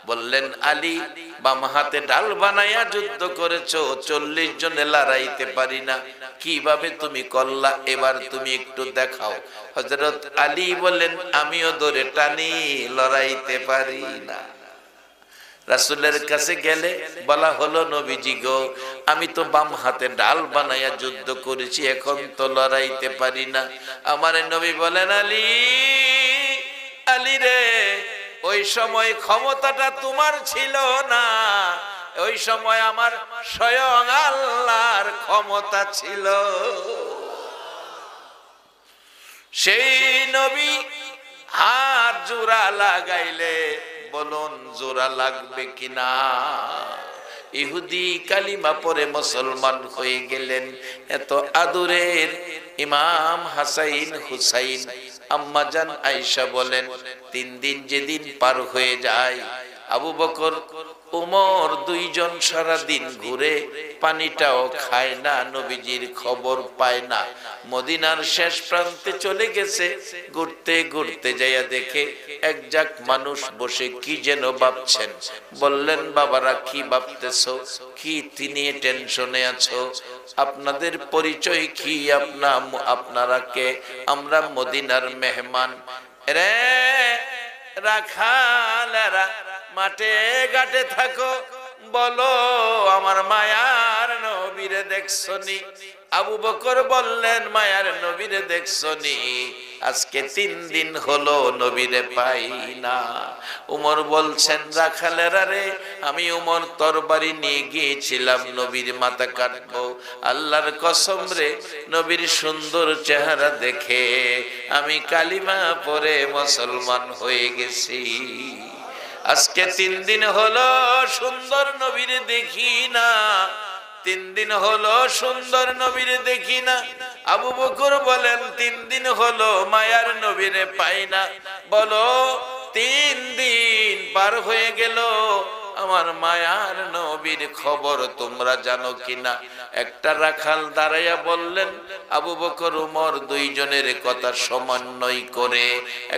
বললেন আলী বাম হাতে ডাল বানাইয়া যুদ্ধ করেছো, ৪০ জনে লড়াইতে পারি না, কিভাবে তুমি করলা? এবার তুমি একটু দেখাও। হযরত আলী বলেন আমিও ধরে টানি, লড়াইতে পারি না। রাসূলের কাছে গেলে বলা হলো নবীজি গো, আমি তো বাম হাতে ডাল বানাইয়া যুদ্ধ করেছি, এখন তো লড়াইতে পারি না। আমার নবী বলেন আলী, আলী রে, ওই সময় ক্ষমতাটা তোমার ছিল না, ওই সময় আমার স্বয়ং আল্লাহর ক্ষমতা ছিল। সেই নবী হাত জোড়া লাগাইলে বলুন জোড়া লাগবে কিনা? ইহুদি কালিমা পরে মুসলমান হয়ে গেলেন। এত আদরের ইমাম হাসাইন হুসাইন, আম্মাজান আয়েশা বলেন 3 দিন যেদিন পার হয়ে যায়, আবু বকর উমর দুইজন সারা দিন ঘুরে পানিটাও খায় না, নবীজির খবর পায় না। মদিনার শেষ প্রান্তে চলে গেছে, ঘুরতে ঘুরতে যাইয়া দেখে এক জাক মানুষ বসে কি যেন ভাবছেন। বললেন, বাবারা কি ভাবতেছো? কি তিনি টেনশনে আছো? আপনাদের পরিচয় কি? আপনারা কে? আমরা মদিনার মেহমান। রে রাখালেরা, মাঠে ঘাটে থাকো, বলো আমার মায়ার নবীরে দেখছনি? আবু বকর বললেন, মায়ার নবীরে দেখছনি? আজকে 3 দিন হলো নবীরে পাই না। উমর বলছেন, রাখালেরা রে, আমি উমর তরবারি নিয়ে গিয়েছিলাম নবীর মাথা কাটবো। আল্লাহর কসম রে, নবীর সুন্দর চেহারা দেখে আমি কালিমা পড়ে মুসলমান হয়ে গেছি। আজকে 3 দিন হলো সুন্দর নবীরে দেখি না, 3 দিন হলো সুন্দর নবীরে দেখি না। আবু বকর বলেন, 3 দিন হলো মায়ার নবীরে পাই না। বলো 3 দিন পার হয়ে গেল, আমার মায়ার নবীর খবর তোমরা জানো কিনা? একটা রাখাল দাঁড়াইয়া বললেন, আবু বকর উমর দুইজনের কথা সমন্বয় করে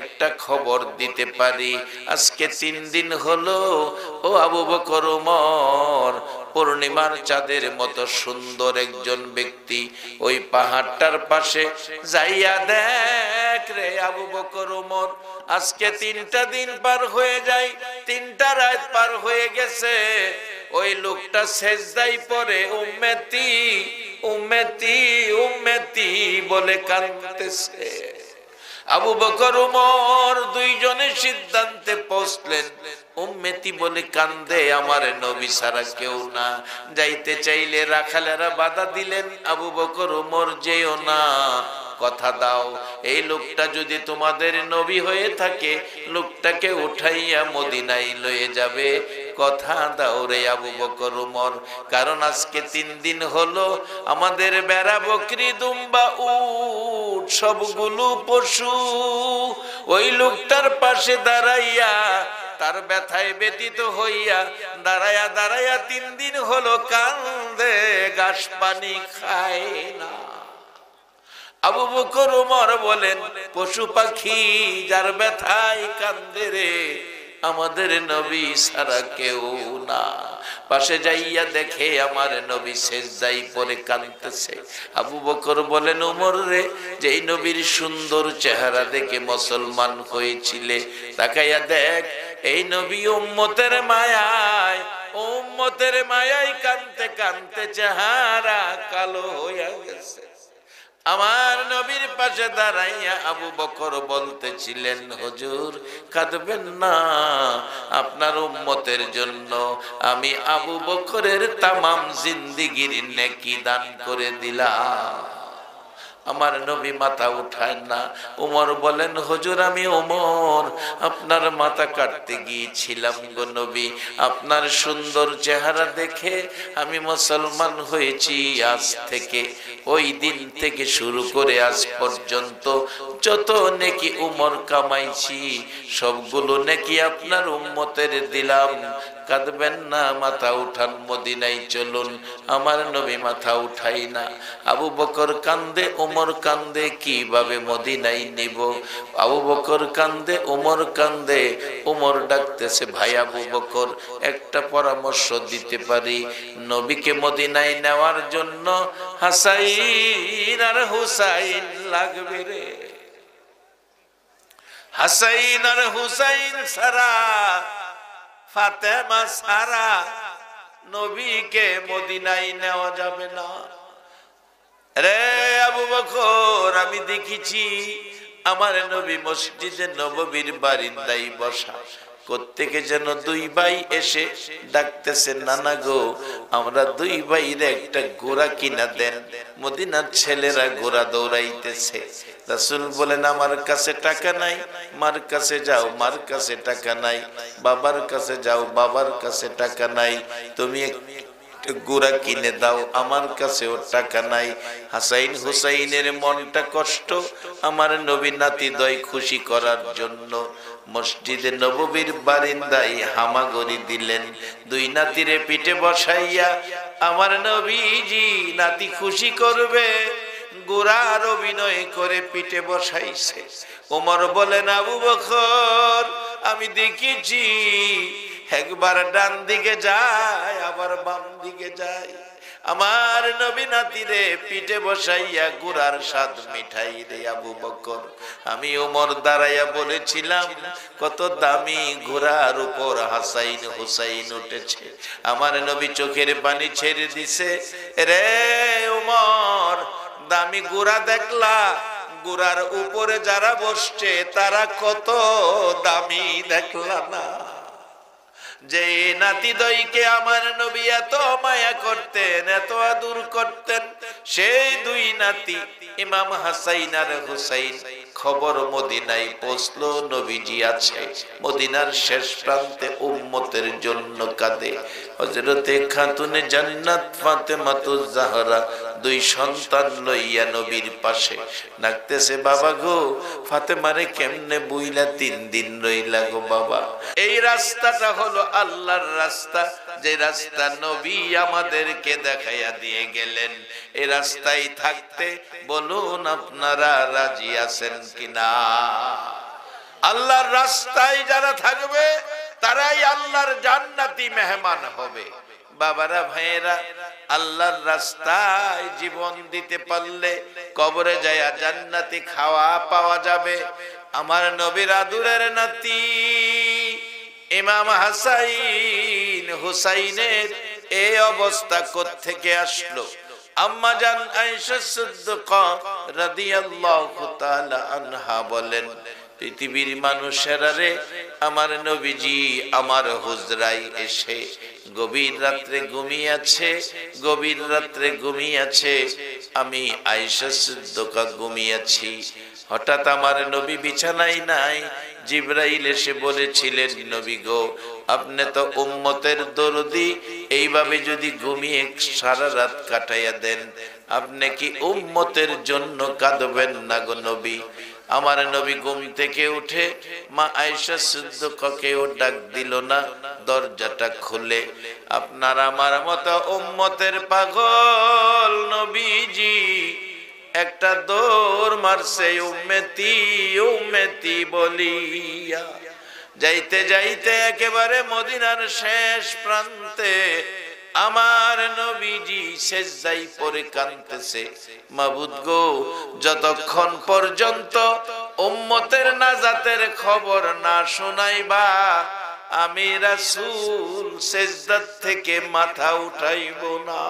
একটা খবর দিতে পারি। আজকে 3 দিন হলো ও আবু বকর উমর, পূর্ণিমার চাঁদের মতো সুন্দর একজন ব্যক্তি ওই পাহাড়টার পাশে যাইয়া দেখ রে আবু বকর উমর। আজকে 3টা দিন পার হয়ে যায়, 3টা রাত পার হয়ে গেছে, ওই লোকটা সেজদায় পড়ে উম্মতি উম্মতি উম্মতি বলে কাঁদতেছে। আবু বকর উমর দুইজনে সিদ্ধান্তে পৌঁছলেন, উম্মতি বলে কান্দে আমার নবী ছাড়া কেউ না। যাইতে চাইলে রাখালেরা বাধা দিলেন, আবু বকর উমর যেও না, কথা দাও, এই লোকটা যদি তোমাদের নবী হয়ে থাকে লোকটাকে উঠাইয়া মদিনায় লয়ে যাবে। কথা দাও রে আবু বকর উমর, কারণ আজকে 3 দিন হলো আমাদের বেড়া বকরি দুম্বা উট সবগুলো পশু ওই লোকটার পাশে দাঁড়াইয়া তার ব্যথায় ব্যতীত হইয়া দাঁড়াইয়া দাঁড়াইয়া 3 দিন হলো কান্দে, ঘাস পানি খায় না। আবু বকর উমর বলেন, পশু পাখি যার ব্যথায় কান্দে রে, আমাদের নবী ছাড়া কেউ না। পাশে যাইয়া দেখে আমার নবী সেজদায় পড়ে কাঁদতেছে। আবু বকর বলেন, উমর রে, যেই নবীর সুন্দর চেহারা দেখে মুসলমান হয়েছিলে, তাকাইয়া দেখ এই নবী উম্মতের মায়ায় কাঁদতে কাঁদতে চেহারা কালো হইয়া গেছে। আমার নবীর পাশে দাঁড়াইয়া আবু বকর বলতেছিলেন, হুজুর কাঁদবেন না, আপনার উম্মতের জন্য আমি আবু বকরের তামাম জিন্দেগীর নেকি দান করে দিলাম। আমার নবী মাথা উঠায় না। উমর বলেন, হুজুর আমি উমর, আপনার মাথা কাটতে গিয়েছিলাম গো নবী, আপনার সুন্দর চেহারা দেখে আমি মুসলমান হয়েছি। আজ থেকে ওই দিন থেকে শুরু করে আজ পর্যন্ত যত নেকি উমর কামাইছি সবগুলো নেকি আপনার উম্মতের দিলাম। কাঁদবেন না, মাথা উঠান, মদিনায় চলুন। আমার নবী মাথা উঠাই না। আবু বকর কান্দে, উমর কান্দে, কিভাবে মদিনায় নিব? আবু বকর কান্দে, উমর কান্দে। উমর ডাকতেছে, ভাই আবু বকর, একটা পরামর্শ দিতে পারি। নবীকে মদিনায় নেওয়ার জন্য হাসাইন আর হুসাইন লাগবে রে। হাসাইন আর হুসাইন সারা, ফাতেমা সারা নবীকে মদিনায় নেওয়া যাবে না রে আবু বকর। আমি দেখেছি আমার নবী মসজিদে নববীর বারিন্দায় বসা, কোত্থেকে যেন দুই ভাই এসে ডাকতেছে, নানা গো আমরা দুই ভাইরে একটা ঘোড়া কিনা দেন। মদিনার ছেলেরা ঘোড়া দৌড়াইতেছে। রাসূল বলেন আমার কাছে টাকা নাই। মার কাছে যাও, মার কাছে টাকা নাই। বাবার কাছে যাও, বাবার কাছে টাকা নাই। তুমি ঘোড়া কিনে দাও, আমার কাছেও টাকা নাই। হাসাইন হুসাইনের মনটা কষ্ট। আমার নবী নাতিদ্বয় খুশি করার জন্য মসজিদে নববীর বারিন্দায় হামাগুড়ি দিলেন। দুই নাতিরে পিঠে বসাইয়া আমার নবীজি নাতি খুশি করবে ঘোড়ার অভিনয় করে পিঠে বসাইছে। ওমর বলেন আবু বকর আমি দেখেছি একবার ডান দিকে যায় আবার বাম দিকে যায়। আমার নবী নাতিরে পিঠে বসাইয়া ঘোড়ার স্বাদ মিঠাই রে আবু বকর। আমি ওমর দাঁড়াইয়া বলেছিলাম কত দামি ঘোড়ার উপর হাসাইন হুসাইন উঠেছে। আমার নবী চোখের পানি ছেড়ে দিছে। রে ওমর দামি ঘোড়া দেখলা, ঘোড়ার উপরে যারা বসছে তারা কত দামি দেখলা না? যে নাতিদ্বয়কে আমার নবী এত মায়া করতেন, এত আদর করতেন, সেই দুই নাতি ইমাম হাসাইন আর হুসাইন খবর মদিনায় পৌঁছলো নবীজি আছে। মদিনার শেষ প্রান্তে উম্মতের জন্য কাঁদে। হযরতে খাতুনে জান্নাত ফাতেমাতুজ জাহরা দুই সন্তান লইয়া নবীর পাশে ডাকতেছে, বাবা গো ফাতেমারে কেমনে বুইলা 3 দিন রইলা গো বাবা? এই রাস্তাটা হলো আল্লাহর রাস্তা, যে রাস্তা নবী আমাদেরকে দেখাইয়া দিয়ে গেলেন। এই রাস্তায় থাকতে বলুন আপনারা রাজি আছেন কিনা? আল্লাহর রাস্তায় যারা থাকবে তারাই আল্লাহর জান্নাতি মেহমান হবে। বাবারা ভাইয়েরা, আল্লাহর রাস্তায় জীবন দিতে পারলে কবরে যায়া জান্নাতি খাওয়া পাওয়া যাবে। আমার নবীর আদুরের নাতি ইমাম হাসাইন হুসাইনের এই অবস্থা কোত্থেকে আসলো? আম্মা জান আয়েশা সিদ্দিকা রাদিয়াল্লাহু তাআলা আনহা বলেন, পৃথিবীর মানুষেরা রে আমার নবীজি আমার হুজরায় এসে গভীর রাত্রে ঘুমিয়েছে, গভীর রাত্রে ঘুমিয়েছে। আমি আয়েশা সিদ্দিকা ঘুমিয়েছি। হঠাৎ আমার নবী বিছানায় নাই। জিবরাইল এসে বলেছিলেন, নবী গো আপনি তো উম্মতের দরদি, এইভাবে যদি ঘুমিয়ে সারা রাত কাটাইয়া দেন আপনি কি উম্মতের জন্য কাঁদবেন না গো নবী? আমার নবী ঘুম থেকে উঠে মা আয়েশা সিদ্দিকাকেও ডাক দিল না, দরজাটা খুলে আপনার আমার মতো উম্মতের পাগল নবীজি একটা দৌড় মারছে উম্মতি উম্মতি বলিয়া। যাইতে যাইতে একেবারে মদিনার শেষ প্রান্তে আমার নবীজি সেজদায় পড়ে কাঁদতেছে, মাবুদ গো যতক্ষণ পর্যন্ত উম্মতের নাজাতের খবর না শোনাইবা আমি রাসূল সেজদা থেকে মাথা উঠাইব না।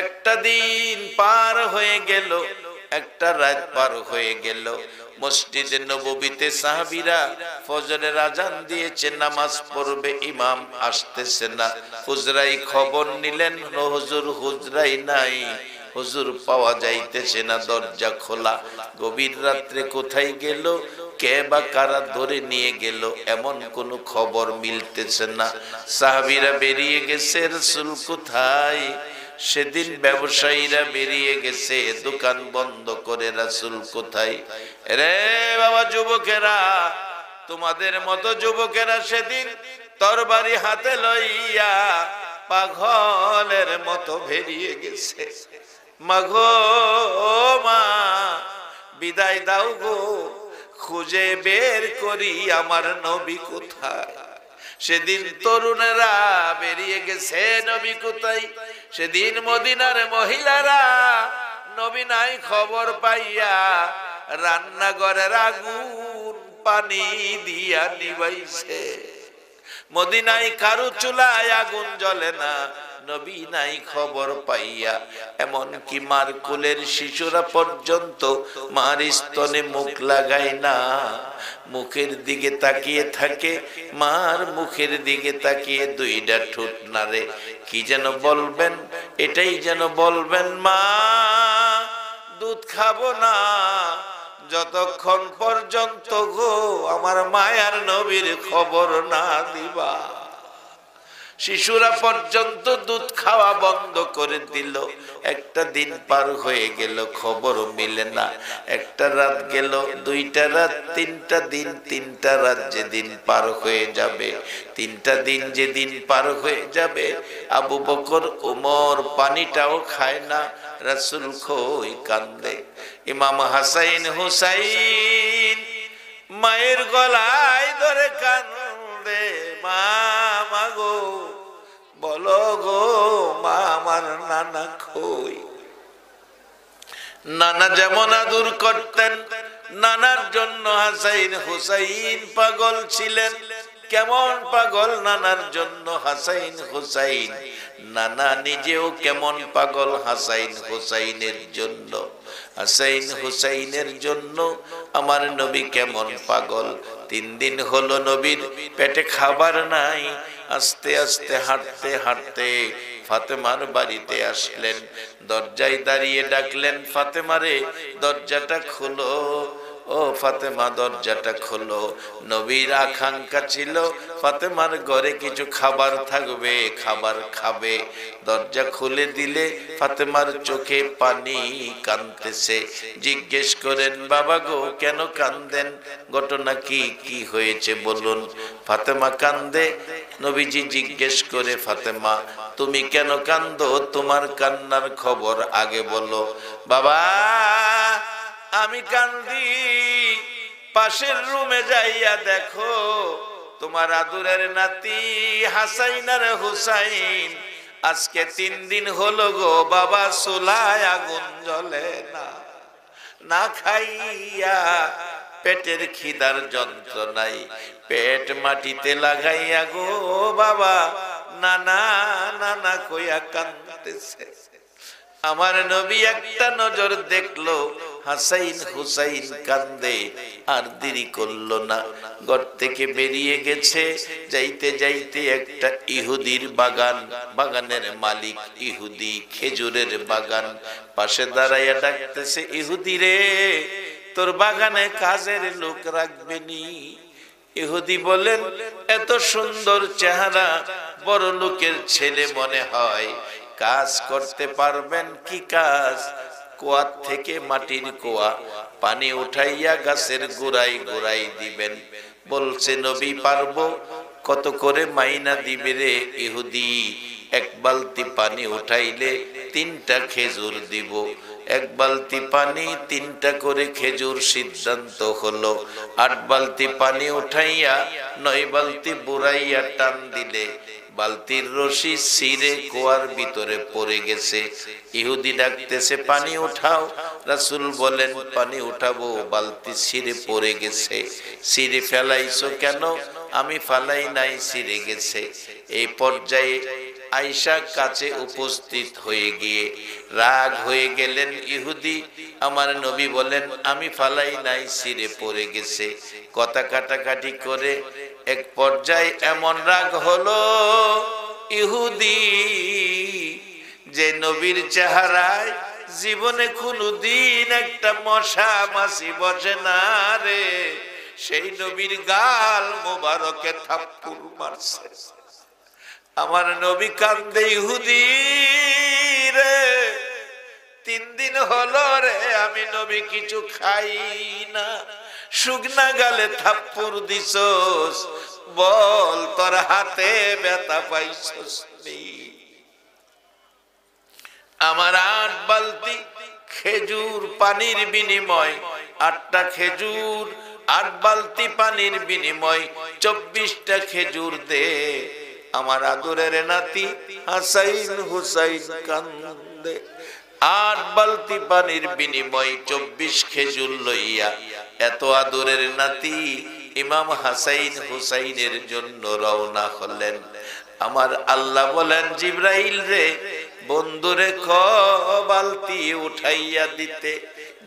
একটা দিন পার হয়ে গেল, একটা রাত পার হয়ে গেল। মসজিদে নববীতে সাহাবীরা ফজরের আজান দিয়েছে, নামাজ পড়বে, ইমাম আসতেছে না। হুজরাই খবর নিলেন হুজুর হুজরাই নাই, হুজুর পাওয়া যাইতেছে না, দরজা খোলা। গভীর রাত্রে কোথায় গেল, কে বা কারা ধরে নিয়ে গেল, এমন কোন খবর মিলতেছে না। সাহাবীরা বেরিয়ে গেছে, রাসূল কোথায়? সেদিন ব্যবসায়ীরা বেরিয়ে গেছে দোকান বন্ধ করে, রাসূল কোথায়? রে বাবা যুবকেরা, তোমাদের মতো যুবকেরা সেদিন তরবারি হাতে লইয়া পাগলের মতো বেরিয়ে গেছে। মাগো মা বিদায় দাও গো, খুঁজে বের করি আমার নবী কোথায়। সেদিন তরুণেরা বেরিয়ে গেছে, নবী কোথায়? সেদিন মদিনার মহিলারা নবী নাই খবর পাইয়া রান্নাঘরের আগুন পানি দিয়া নিবাইছে। মদিনায় কারো চুলায় আগুন জ্বলে না, নবী নাই খবর পাইয়া। এমন কি মার কোলের শিশুরা পর্যন্ত মার স্তনে মুখ লাগায় না, মুখের দিকে তাকিয়ে থাকে, মার মুখের দিকে তাকিয়ে দুইটা ঠোঁট নাড়ে। কি যেন বলবেন, এটাই যেন বলবেন, মা দুধ খাবো না যতক্ষণ পর্যন্ত গো আমার মায়ার নবীর খবর না দিবা। শিশুরা পর্যন্ত দুধ খাওয়া বন্ধ করে দিল। একটা দিন পার হয়ে গেল, খবর মিলে না। একটা রাত গেল, দুইটা রাত, তিনটা দিন, তিনটা রাত যেদিন পার হয়ে যাবে, তিনটা দিন যেদিন পার হয়ে যাবে, আবু বকর ওমর পানিটাও খায় না, রাসূল খোই কান্দে। ইমাম হাসাইন হুসাইন মায়ের গলায় ধরে কান্দে, মা মাগো বলো গো মা আমার নানা কই। নানা যেমন আদর করতেন, নানার জন্য হাসাইন হুসাইন পাগল ছিলেন। কেমন পাগল নানার জন্য হাসাইন হুসাইন, নানা নিজেও কেমন পাগল হাসাইন হুসাইনের জন্য। হাসাইন হুসাইনের জন্য আমার নবী কেমন পাগল। 3 দিন হলো নবীর পেটে খাবার নাই। আস্তে আস্তে হাঁটতে হাঁটতে ফাতেমার বাড়িতে আসলেন। দরজায় দাঁড়িয়ে ডাকলেন, ফাতেমারে দরজাটা খোলো, ও ফাতেমা দরজাটা খোলো। নবীর আকাঙ্ক্ষা ছিল ফাতেমার ঘরে কিছু খাবার থাকবে, খাবার খাবে। দরজা খুলে দিলে ফাতেমার চোখে পানি, কাঁদতেছে। জিজ্ঞেস করেন, বাবা গো কেন কাঁদেন, ঘটনা কি, কি হয়েছে বলুন। ফাতেমা কান্দে। নবীজি জিজ্ঞেস করে, ফাতেমা তুমি কেন কান্দো, তোমার কান্নার খবর আগে বলো। বাবা আমি কান্দি, পাশের রুমে যাইয়া দেখো তোমার আদুরের নাতি হাসাইন আর হুসাইন আজকে 3 দিন হলো গো বাবা, চুলায় আগুন জ্বলে না, না খাইয়া পেটের খিদার যন্ত্রণায় পেট মাটিতে লাগাইয়া গো বাবা নানা নানা কইয়া কাঁদতেছে। আমার নবী একটা নজর দেখলো হাসাইন হুসাইন কান্দে, আর দেরি করলো না, ঘর থেকে বেরিয়ে গেছে। যাইতে যাইতে একটা ইহুদির বাগান, বাগানের মালিক ইহুদি, খেজুরের বাগান, পাশে দাঁড়াইয়া ডাকতেছে, ইহুদি রে তোর বাগানে কাজের লোক রাখবেনি। ইহুদি বলেন, এত সুন্দর চেহারা, বড় লোকের ছেলে মনে হয়, কাজ করতে পারবেন? কি কাজ? কুয়ার থেকে মাটির কুয়া পানি উঠাইয়া গাছের গোড়ায় গোড়ায় দিবেন। বলছে নবী পারবো। কত করে মাইনা দিবে রে ইহুদি? 1 বালতি পানি উঠাইলে 3টা খেজুর দিব। 1 বালতি পানি 3টা করে খেজুর, সিদ্ধান্ত হলো 8 বালতি পানি উঠাইয়া 9 বালতি বুড়াইয়া টান দিলে বালতির রশি ছিঁড়ে কুয়ার ভিতরে পড়ে গেছে। ইহুদি ডাকতেছে, পানি উঠাও। রাসূল বলেন, পানি উঠাবো, বালতি ছিঁড়ে পড়ে গেছে। ছিঁড়ে ফেলাইছো কেন? আমি ফালাই নাই, ছিঁড়ে গেছে। এই পর্যায়ে আয়েশা কাছে উপস্থিত হয়ে গিয়ে রাগ হয়ে গেলেন ইহুদি। আমার নবী বলেন, আমি ফালাই নাই, ছিঁড়ে পড়ে গেছে। কথা কাটাকাটি করে এক পর্যায়ে এমন রাগ হলো ইহুদি যে নবীর চেহারায় জীবনে কোনদিন একটা মশা মাছি বসে না রে, সেই নবীর গাল মোবারকে থাপ্পড় মারছে। আমার নবী কান্দে, ইহুদি রে 3 দিন হলো রে আমি নবী কিছু খাই না, শুকনা গালে থাপ্পড় দিছস, বল তোর হাতে ব্যথা পাইছস নি? আমার 8 বালতি খেজুর পানির বিনিময়, 8টা খেজুর 8 বালতি পানির বিনিময় 24টা খেজুর দে। আমার আদরের নাতি হাসাইন হুসাইন কান্দে। 8 বালতি পানির বিনিময় 24 খেজুর লইয়া এত আদরের নাতি ইমাম হাসাইন হুসাইনের জন্য রওনা হলেন। আমার আল্লাহ বলেন, জিবরাইল রে, বন্ধুরে ক বালতি উঠাইয়া দিতে।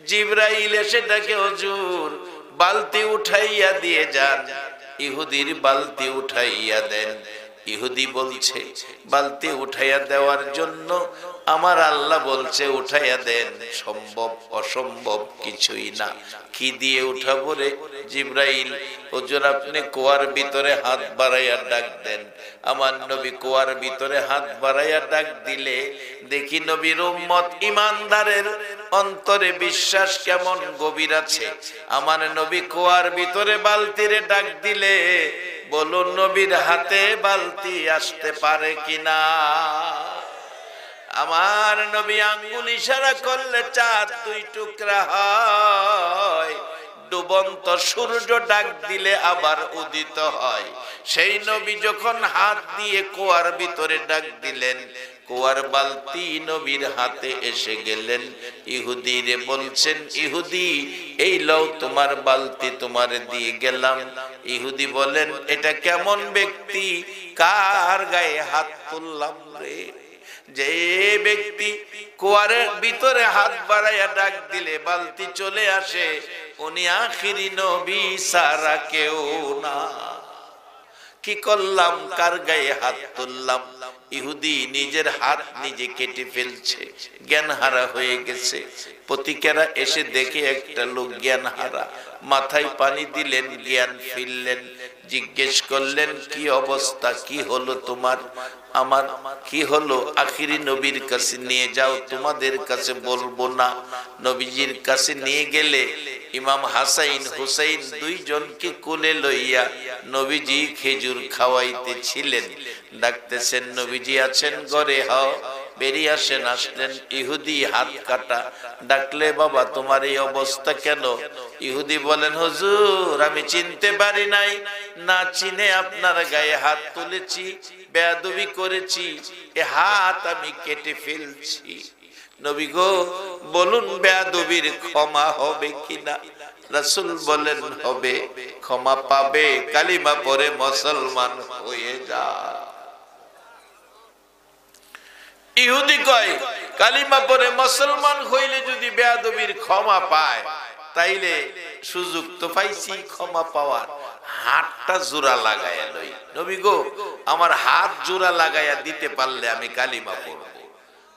জিবরাইল এসে ডাকে, হুজুর বালতি উঠাইয়া দিয়ে যান, ইহুদির বালতি উঠাইয়া দেন। ইহুদি বলছে, বালতি উঠাইয়া দেওয়ার জন্য আমার আল্লাহ বলছে উঠাইয়া দেন, সম্ভব অসম্ভব কিছুই না। কি দিয়ে উঠাবো রে জিবরাইল? হুজুর আপনি কুয়ার ভিতরে হাত বাড়াইয়া ডাক দেন। আমার নবী কুয়ার ভিতরে হাত বাড়াইয়া ডাক দিলে দেখি নবীর উম্মত ইমানদারের অন্তরে বিশ্বাস কেমন গভীর আছে। আমার নবী কুয়ার ভিতরে বালতিরে ডাক দিলে বলুন নবীর হাতে বালতি আসতে পারে কিনা? আমার নবী আঙ্গুল ইশারা করলে চাঁদ দুই টুকরা হয়, ডুবন্ত সূর্য ডাক দিলে আবার উদিত হয়। সেই নবী যখন হাত দিয়ে কুয়ার ভিতরে ডাক দিলেন, কুয়ার বালতি নবীর হাতে এসে গেলেন। ইহুদি রে বলছেন, ইহুদি এই লও তোমার বালতি, তোমারে দিয়ে গেলাম। ইহুদি বলেন, এটা কেমন ব্যক্তি, কার গায়ে হাত তুললাম রে? যে ব্যক্তি কুয়ারের ভিতরে হাত বাড়াইয়া ডাক দিলে বালতি চলে আসে, উনি আখিরি নবী সারা কেউ না। কি করলাম, কার গায়ে হাত তুললাম? ইহুদি নিজের হাত নিজে কেটে ফেলছে, জ্ঞান হারা হয়ে গেছে। প্রতিকেরা এসে দেখে একটা লোক জ্ঞান হারা, মাথায় পানি দিলেন, জ্ঞান ফিরলেন। জিজ্ঞেস করলেন, কি অবস্থা, কি হলো তোমার? আমার কি হলো? আখিরি নবীর কাছে নিয়ে যাও, তোমাদের কাছে বলবো না। নবীজির কাছে নিয়ে গেলে ইমাম হাসাইন হুসাইন দুইজনকে কোলে লইয়া নবীজি খেজুর খাওয়াইতেছিলেন। ডাকতেছেন, নবীজি আছেন ঘরে, হাও বেরিয়ে আসেন। আসলেন ইহুদি হাত কাটা। ডাকলে, বাবা তোমার এই অবস্থা কেন? ইহুদি বলেন, হুজুর আমি চিনতে পারি নাই, না চিনে আপনার গায়ে হাত তুলেছি, বেয়াদবি করেছি, এ হাত আমি কেটে ফেলছি। নবী গো বলুন বেয়াদবির ক্ষমা হবে কিনা? রাসূল বলেন, হবে, ক্ষমা পাবে, কালিমা পড়ে মুসলমান হয়ে যা। ইহুদি কয়, কালিমা পড়ে মুসলমান হইলে যদি বেয়াদবির ক্ষমা পায়, তাইলে সুযোগ তো পাইছি ক্ষমা পাওয়ার, হাতটা জোড়া লাগাইয়া লই। নবী গো আমার হাত জোড়া লাগাইয়া দিতে পারলে আমি কালিমা পড়ব।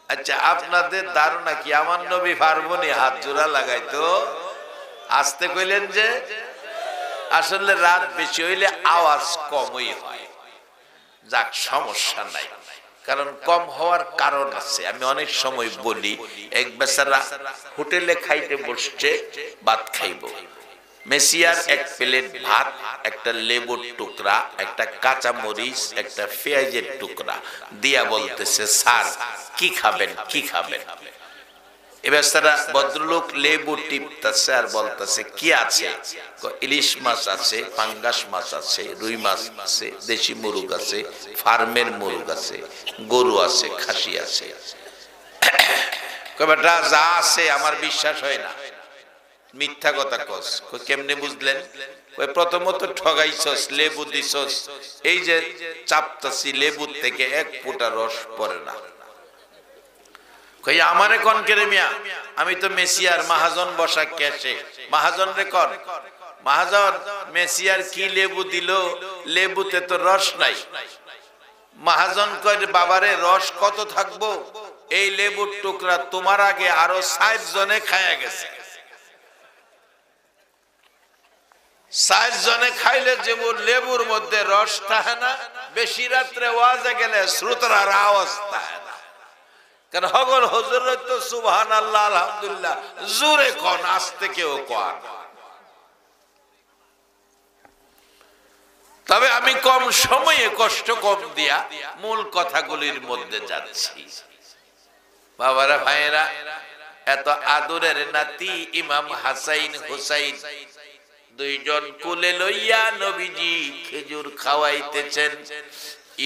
আচ্ছা আপনাদের ধারণা কি আমার নবী পারবো নি হাত জোড়া লাগাইতো? আসতে কইলেন যে, আসলে রাত বেশি হইলে আওয়াজ কমই হয়। যাক সমস্যা নাই, কারণ কম হওয়ার কারণ আছে। আমি অনেক সময় বলি, এক বেচারা হোটেলে খাইতে বসছে, ভাত খাইব, মেসিয়ার এক প্লেট ভাত, একটা লেবুর টুকরা, একটা কাঁচা মরিচ, একটা পেঁয়াজের টুকরা দিয়া বলতেছে, স্যার কি খাবেন, কি খাবেন? এবার সারা ভদ্রলোক লেবু টিপতেছে আর বলতেছে, কি আছে? ইলিশ মাছ আছে, পাঙ্গাস মাছ আছে, রুই মাছ আছে, দেশি মুরগ আছে, ফার্মের মুরগ আছে, গরু আছে, খাসি আছে। বেটা যা আছে আমার বিশ্বাস হয় না, মিথ্যা কথা কস। কেমনে বুঝলেন? প্রথমত ঠগাইছস, লেবু দিছস, এই যে চাপতাছি লেবুর থেকে এক ফোঁটা রস পড়ে না। কই আমারে কোন কেরে মিয়া, আমি তো মেসিয়ার মাহাজন বসা ক্যাশে, মাহাজন রে কোন মাহাজন, মেসিয়ার কি লেবু দিল, লেবুতে তো রস নাই। মাহাজন কয়, বাবারে রস কত থাকবো, এই লেবুর টুকরা তোমার আগে আরো ৬০ জনে খায়া গেছে। ৬০ জনে খাইলে যে লেবুর মধ্যে রস থাকে না, বেশি রাত্রে ওয়াজে গেলে শ্রোতার আওয়াজ থাকে না। কারণ হগর হুজুর তো সুবহানাল্লাহ আলহামদুলিল্লাহ জোরে কোন, আস্তে কেউ কোন। তবে আমি কম সময়ে কষ্ট কম দিয়া মূল কথাগুলির মধ্যে যাচ্ছি। বাবারা ভাইয়েরা, এত আদরের নাতি ইমাম হাসাইন হুসাইন দুইজন কোলে লইয়া নবীজি খেজুর খাওয়াইতেছেন।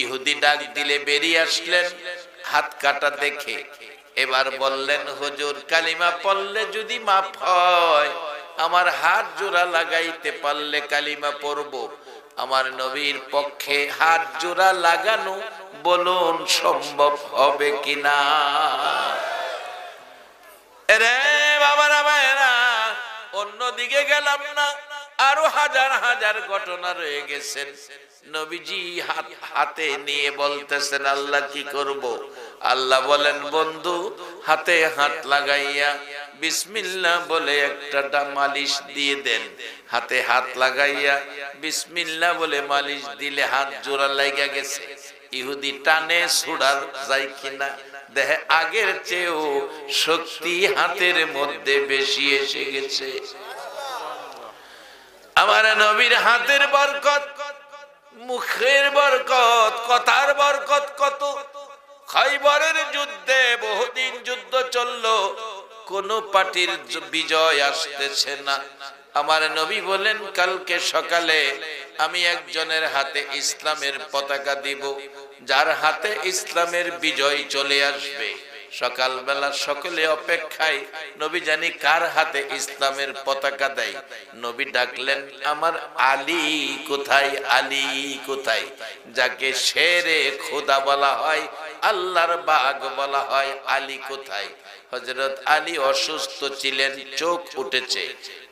ইহুদি ডাক দিলে বেরিয়ে আসলেন হাত কাটা দেখে। এবার বললেন, হুজুর কালিমা পড়লে যদি মাফ হয়, আমার হাত জোড়া লাগাইতে পারলে কালিমা পড়ব। আমার নবীর পক্ষে হাত জোড়া লাগানো বলুন সম্ভব হবে কিনা? রে বাবারা ভাইরা, অন্যদিকে গেলাম না, আরো হাজার হাজার ঘটনা রয়ে গেছেন। নবীজি হাতে নিয়ে বলতেছেন আল্লাহ কি করব? আল্লাহ বলেন বন্ধু হাতে হাত লাগাইয়া বিসমিল্লাহ বলে একটা মালিশ দিয়ে দেন। হাতে হাত লাগাইয়া বিসমিল্লাহ বলে মালিশ দিলে হাত জোড়া লাগা গেছে। ইহুদি টানে ছুড়ার যায় কিনা দেখে, আগের চেয়েও শক্তি হাতের মধ্যে বেশি এসে গেছে। আমার নবীর হাতের বরকত, মুখের বরকত, কথার বরকত কত। খাইবরের যুদ্ধে বহুদিন যুদ্ধ চললো, কোন পার্টির বিজয় আসতেছে না। আমার নবী বলেন কালকে সকালে আমি একজনের হাতে ইসলামের পতাকা দিব, যার হাতে ইসলামের বিজয় চলে আসবে। সকালবেলা সকলে অপেক্ষায়, নবী জানি কার হাতে ইসলামের পতাকা দেয়। নবী ডাকলেন আমার আলী কোথায়, আলী কোথায়? যাকে শেরে খোদা বলা হয়, আল্লাহর বাগ বলা হয়, আলী কোথায়? হযরত আলী অসুস্থ ছিলেন, চোখ উঠেছে।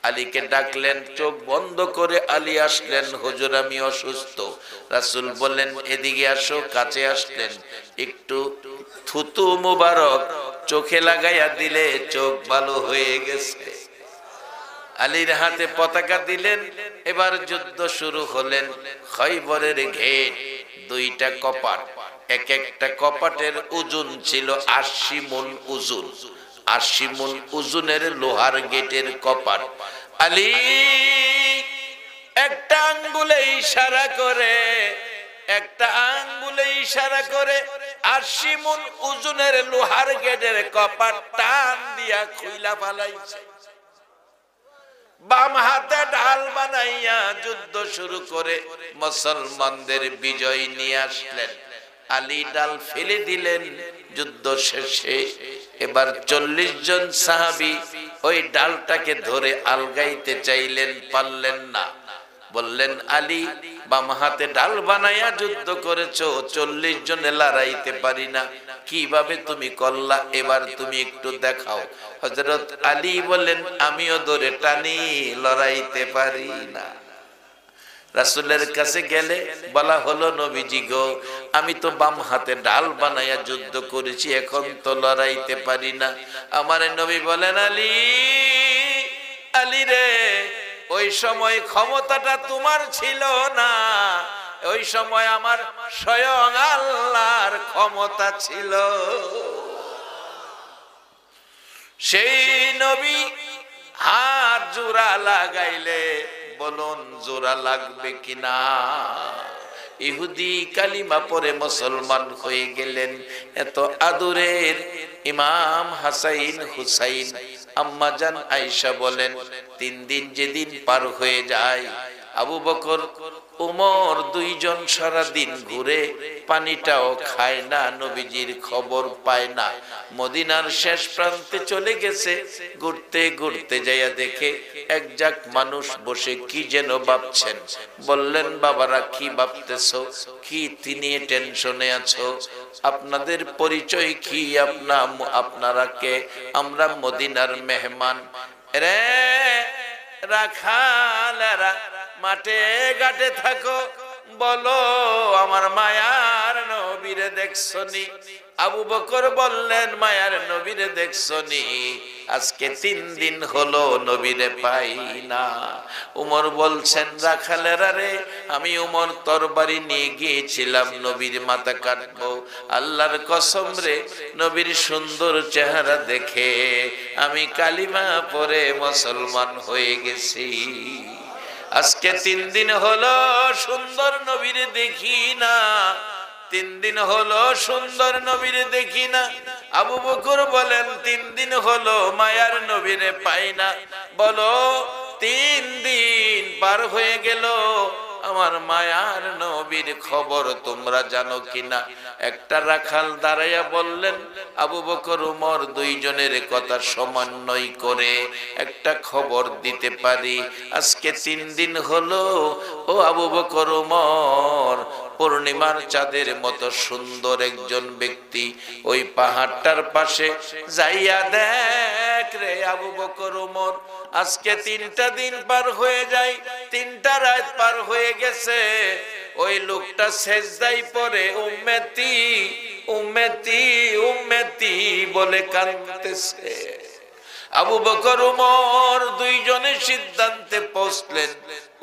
আলীকে ডাকলেন, চোখ বন্ধ করে আলী আসলেন, হুজুর আমি অসুস্থ। রাসূল বললেন এদিকে আসো, কাছে আসলেন, একটু থুতু মুবারক চোখে লাগাইয়া দিলে চোখ ভালো হয়ে গেছে। আলীর হাতে পতাকা দিলেন, এবার যুদ্ধ শুরু হলেন। খৈবরের ঘেট, দুইটা কপাট, এক একটা কপাটের ওজন ছিল ৮০ মণ ওজন। ৮০ মণ ওজনের লোহার গেটের কপাট। আলী একটা আঙ্গুলে ইশারা করে, একটা আঙ্গুলে ইশারা করে ৮০ মণ ওজনের লোহার গেটের কপাট টান দিয়া খুইলা ফালাইছে। বাম হাতে ঢাল বানাইয়া যুদ্ধ শুরু করে মুসলমানদের বিজয় নিয়ে আসলেন। আলী ডাল ফেলে দিলেন। যুদ্ধ শেষে এবার ৪০ জন সাহাবী ওই ডালটাকে ধরে আলগাইতে চাইলেন, পারলেন না। বললেন আলী বাম হাতে ডাল বানাইয়া যুদ্ধ করেছো, ৪০ জনে লড়াইতে পারি না, কিভাবে তুমি করলা? এবার তুমি একটু দেখাও। হযরত আলী বললেন আমিও ধরে টানি, লড়াইতে পারি না। রাসূলের কাছে গেলে বলা হলো নবীজি গো, আমি তো বাম হাতে ডাল বানাইয়া যুদ্ধ করেছি, এখন তো লড়াইতে পারি না। আমার নবী বলেন আলী, আলী রে, ওই সময় ক্ষমতাটা তোমার ছিল না, ওই সময় আমার স্বয়ং আল্লাহর ক্ষমতা ছিল। সেই নবী হাত জোড়া লাগাইলে বলুন জোড়া লাগবে কিনা? ইহুদি কালিমা পরে মুসলমান হয়ে গেলেন। এত আদরের ইমাম হাসাইন হুসাইন, আম্মা জান আয়েশা বলেন ৩ দিন যেদিন পার হয়ে যায়, আবু বকর উমর দুইজন সারা দিন ঘুরে পানিটাও খায় না, নবীজির খবর পায় না। মদিনার শেষ প্রান্তে চলে গেছে, ঘুরতে ঘুরতে যাইয়া দেখে এক জাক মানুষ বসে কি যেন ভাবছেন। বললেন বাবারা কি ভাবতেছো, কি তিনি টেনশনে আছো? আপনাদের পরিচয় কি? আপনারা কে? আমরা মদিনার মেহমান। রে রাখালেরা মাঠে ঘাটে থাকো, বলো আমার মায়ার নবীরে দেখছনি? আবু বকর বললেন মায়ার নবীরে দেখছনি? আজকে ৩ দিন হলো নবীরে পাই না। উমর বলছেন রাখালেরা রে, আমি উমর তরবারি নিয়ে গিয়েছিলাম নবীর মাথা কাটবো, আল্লাহর কসম রে, নবীর সুন্দর চেহারা দেখে আমি কালিমা পড়ে মুসলমান হয়ে গেছি। আজকে ৩ দিন হলো সুন্দর নবীর দেখি না, ৩ দিন হলো সুন্দর নবীর দেখি না। আবু বকর বলেন ৩ দিন হলো মায়ার নবীরে পাই না। বলো ৩ দিন পার হয়ে গেল, আমার মায়ার নবীর খবর তোমরা জানো কিনা? একটা রাখাল দাঁড়াইয়া বললেন, আবু বকর উমর দুইজনের কথা সমন্বয় করে একটা খবর দিতে পারি। আজকে 3 দিন হলো ও আবু বকর উমর, পূর্ণিমার চাঁদের মতো সুন্দর একজন ব্যক্তি ওই পাহাড়টার পাশে যাইয়া দেখ রে আবু বকর উমর। আজকে 3টা দিন পার হয়ে যায়, 3টা রাত পার হয়ে গেছে, ওই লোকটা সেজদায় পড়ে উম্মতি উম্মতি উম্মতি বলে কাঁদতেছে। আবু বকর উমর দুইজনে সিদ্ধান্তে পৌঁছলেন,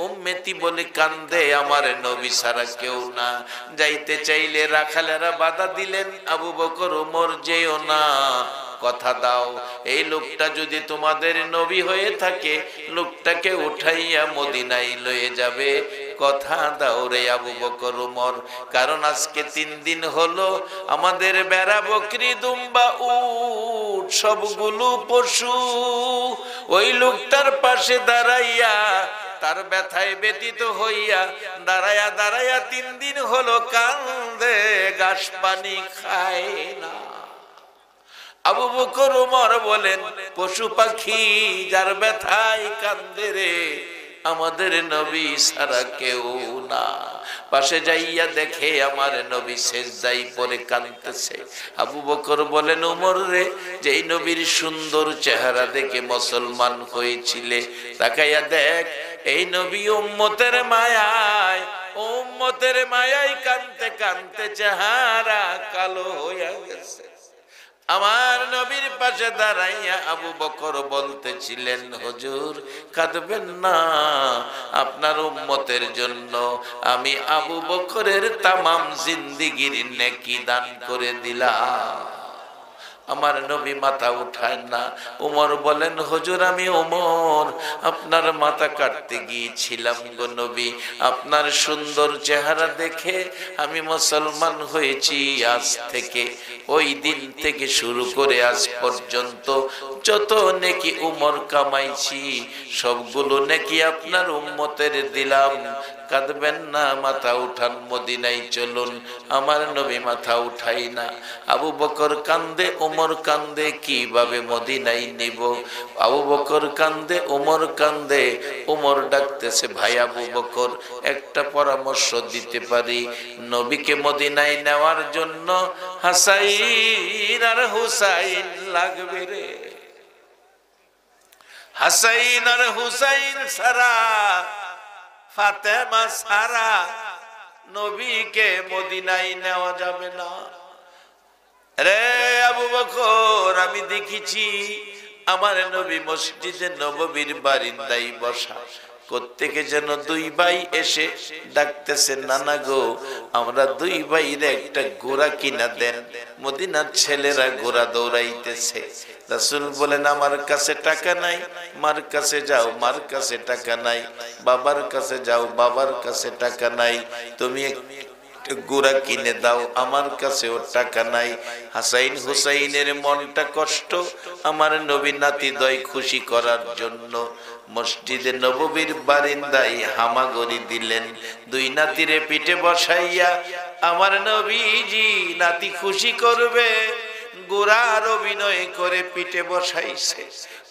উম্মতি বলে কান্দে আমার নবী ছাড়া কেউ না। যাইতে চাইলে রাখালেরা বাধা দিলেন, আবু বকর উমর যেও না, কথা দাও, এই লোকটা যদি তোমাদের নবী হয়ে থাকে লোকটাকে উঠাইয়া মদিনায় লয়ে যাবে, কথা দাও রে আবু বকর উমর। কারণ আজকে 3 দিন হলো আমাদের বেড়া বকরি দুম্বা উট সবগুলো পশু ওই লোকটার পাশে দাঁড়াইয়া তার ব্যথায় ব্যতীত হইয়া দাঁড়াইয়া দাঁড়াইয়া 3 দিন হলো কান্দে, ঘাস পানি খায় না। আবু বকর উমর বলেন, পশু পাখি যার ব্যথায় কান্দে রে, আমাদের নবী ছাড়া কেউ না। পাশে যাইয়া দেখে আমার নবী সেজদায় পড়ে কাঁদতেছে। আবু বকর বলেন, উমর রে, যেই নবীর সুন্দর চেহারা দেখে মুসলমান হয়েছিলে, তাকাইয়া দেখ এই নবী উম্মতের মায়ায় কাঁদতে কাঁদতে চেহারা কালো হইয়া গেছে। আমার নবীর পাশে দাঁড়াইয়া আবু বকর বলতেছিলেন, হুজুর কাঁদবেন না, আপনার উম্মতের জন্য আমি আবু বকরের তামাম জিন্দেগীর নেকি দান করে দিলাম। আমার নবী মাথা উঠায় না। উমর বলেন, হুজুর আমি উমর, আপনার মাথা কাটতে গিয়েছিলাম গো নবী, আপনার সুন্দর চেহারা দেখে আমি মুসলমান হয়েছি। আজ থেকে ওই দিন থেকে শুরু করে আজ পর্যন্ত যত নেকি উমর কামাইছি সবগুলো নেকি আপনার উম্মতের দিলাম। কাঁদবেন না, মাথা উঠান, মদিনায় চলুন। আমার নবী মাথা উঠাই না। আবু বকর কান্দে, উমর কান্দে, কিভাবে মদিনায় নিব? আবু বকর কান্দে, উমর কান্দে। উমর ডাকতেছে, ভাই আবু বকর, একটা পরামর্শ দিতে পারি। নবীকে মদিনায় নেওয়ার জন্য হাসাইন আর হুসাইন লাগবে রে। হাসাইন আর হুসাইন সারা, ফাতেমা সারা নবীকে মদিনায় নেওয়া যাবে না রে আবু বকর। আমি দেখেছি আমার নবী মসজিদে নববীর বারিন্দায় বসা, কোত্থেকে যেন 2 ভাই এসে ডাকতেছে, নানা গো আমরা 2 ভাইরে একটা ঘোড়া কিনা দেন। মদিনার ছেলেরা ঘোড়া দৌড়াইতেছে। রাসূল বলেন, আমার কাছে টাকা নাই। মার কাছে যাও, মার কাছে টাকা নাই। বাবার কাছে যাও, বাবার কাছে টাকা নাই। তুমি ঘোড়া কিনে দাও, আমার কাছেও টাকা নাই। হাসাইন হুসাইনের মনটা কষ্ট। আমার নবী নাতিদ্বয় খুশি করার জন্য মসজিদে নববীর বারিন্দায় হামাগুড়ি দিলেন। 2 নাতিরে পিঠে বসাইয়া আমার নবীজি নাতি খুশি করবে ঘোড়ার অভিনয় করে পিঠে বসাইছে।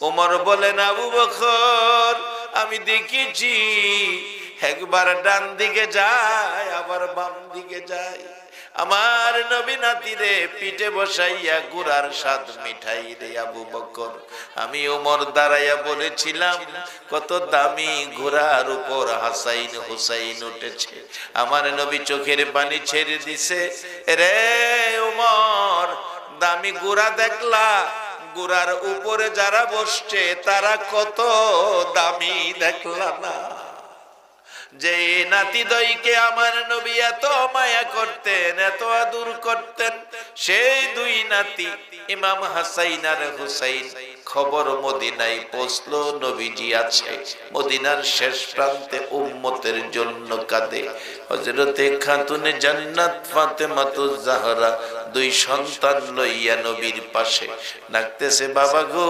ওমর বলেন, আবু বকর আমি দেখেছি একবার ডান দিকে যায় আবার বাম দিকে যায়। আমার নবী নাতিরে পিঠে বসাইয়া ঘোড়ার স্বাদ মিঠাই রে আবু বকর। আমি ওমর দাঁড়াইয়া বলেছিলাম, কত দামি ঘোড়ার উপর হাসাইন হুসাইন উঠেছে। আমার নবী চোখের পানি ছেড়ে দিছে, রে ওমর দামি ঘোড়া দেখলা, ঘোড়ার উপরে যারা বসছে তারা কত দামি দেখলা না? যে নাতিদ্বয়কে আমার নবী এত মায়া করতেন, এত আদর করতেন, সেই 2 নাতি ইমাম হাসাইন আর হুসাইন খবর মদিনায় পৌঁছলো নবীজি আছে। মদিনার শেষ প্রান্তে উম্মতের জন্য কাঁদে। হযরতে খাতুনে জান্নাত ফাতেমাতুজ জাহরা দুই সন্তান লইয়া নবীর পাশে ডাকতেছে, বাবা গো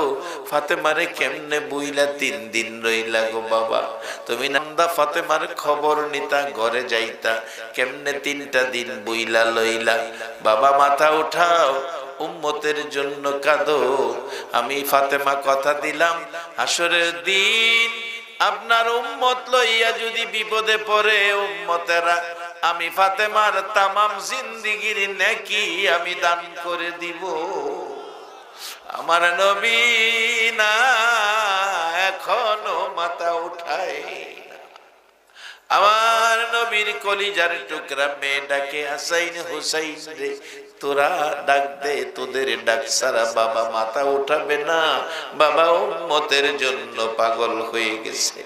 ফাতেমারে কেমনে বুইলা 3 দিন রইলা গো বাবা, তুমি নান্দা ফাতেমার খবর নিতা ঘরে যাইতা, কেমনে 3টা দিন বুইলা লইলা? বাবা মাথা উঠাও, উম্মতের জন্য কাঁদো। আমি ফাতেমা কথা দিলাম হাসরের দিন আপনার উম্মত লইয়া যদি বিপদে পড়ে উম্মতেরা, আমি ফাতেমার তামাম জিন্দেগীর নেকি আমি দান করে দিব। আমার নবী না এখনো মাথা উঠায়। আমার নবীর কলিজার টুকরা মেয়ে ডাকে, হাসাইন হুসাইন রে তোরা ডাক দে, তোদের ডাক সারা বাবা মাথা উঠাবে না, বাবা উম্মতের জন্য পাগল হয়ে গেছে।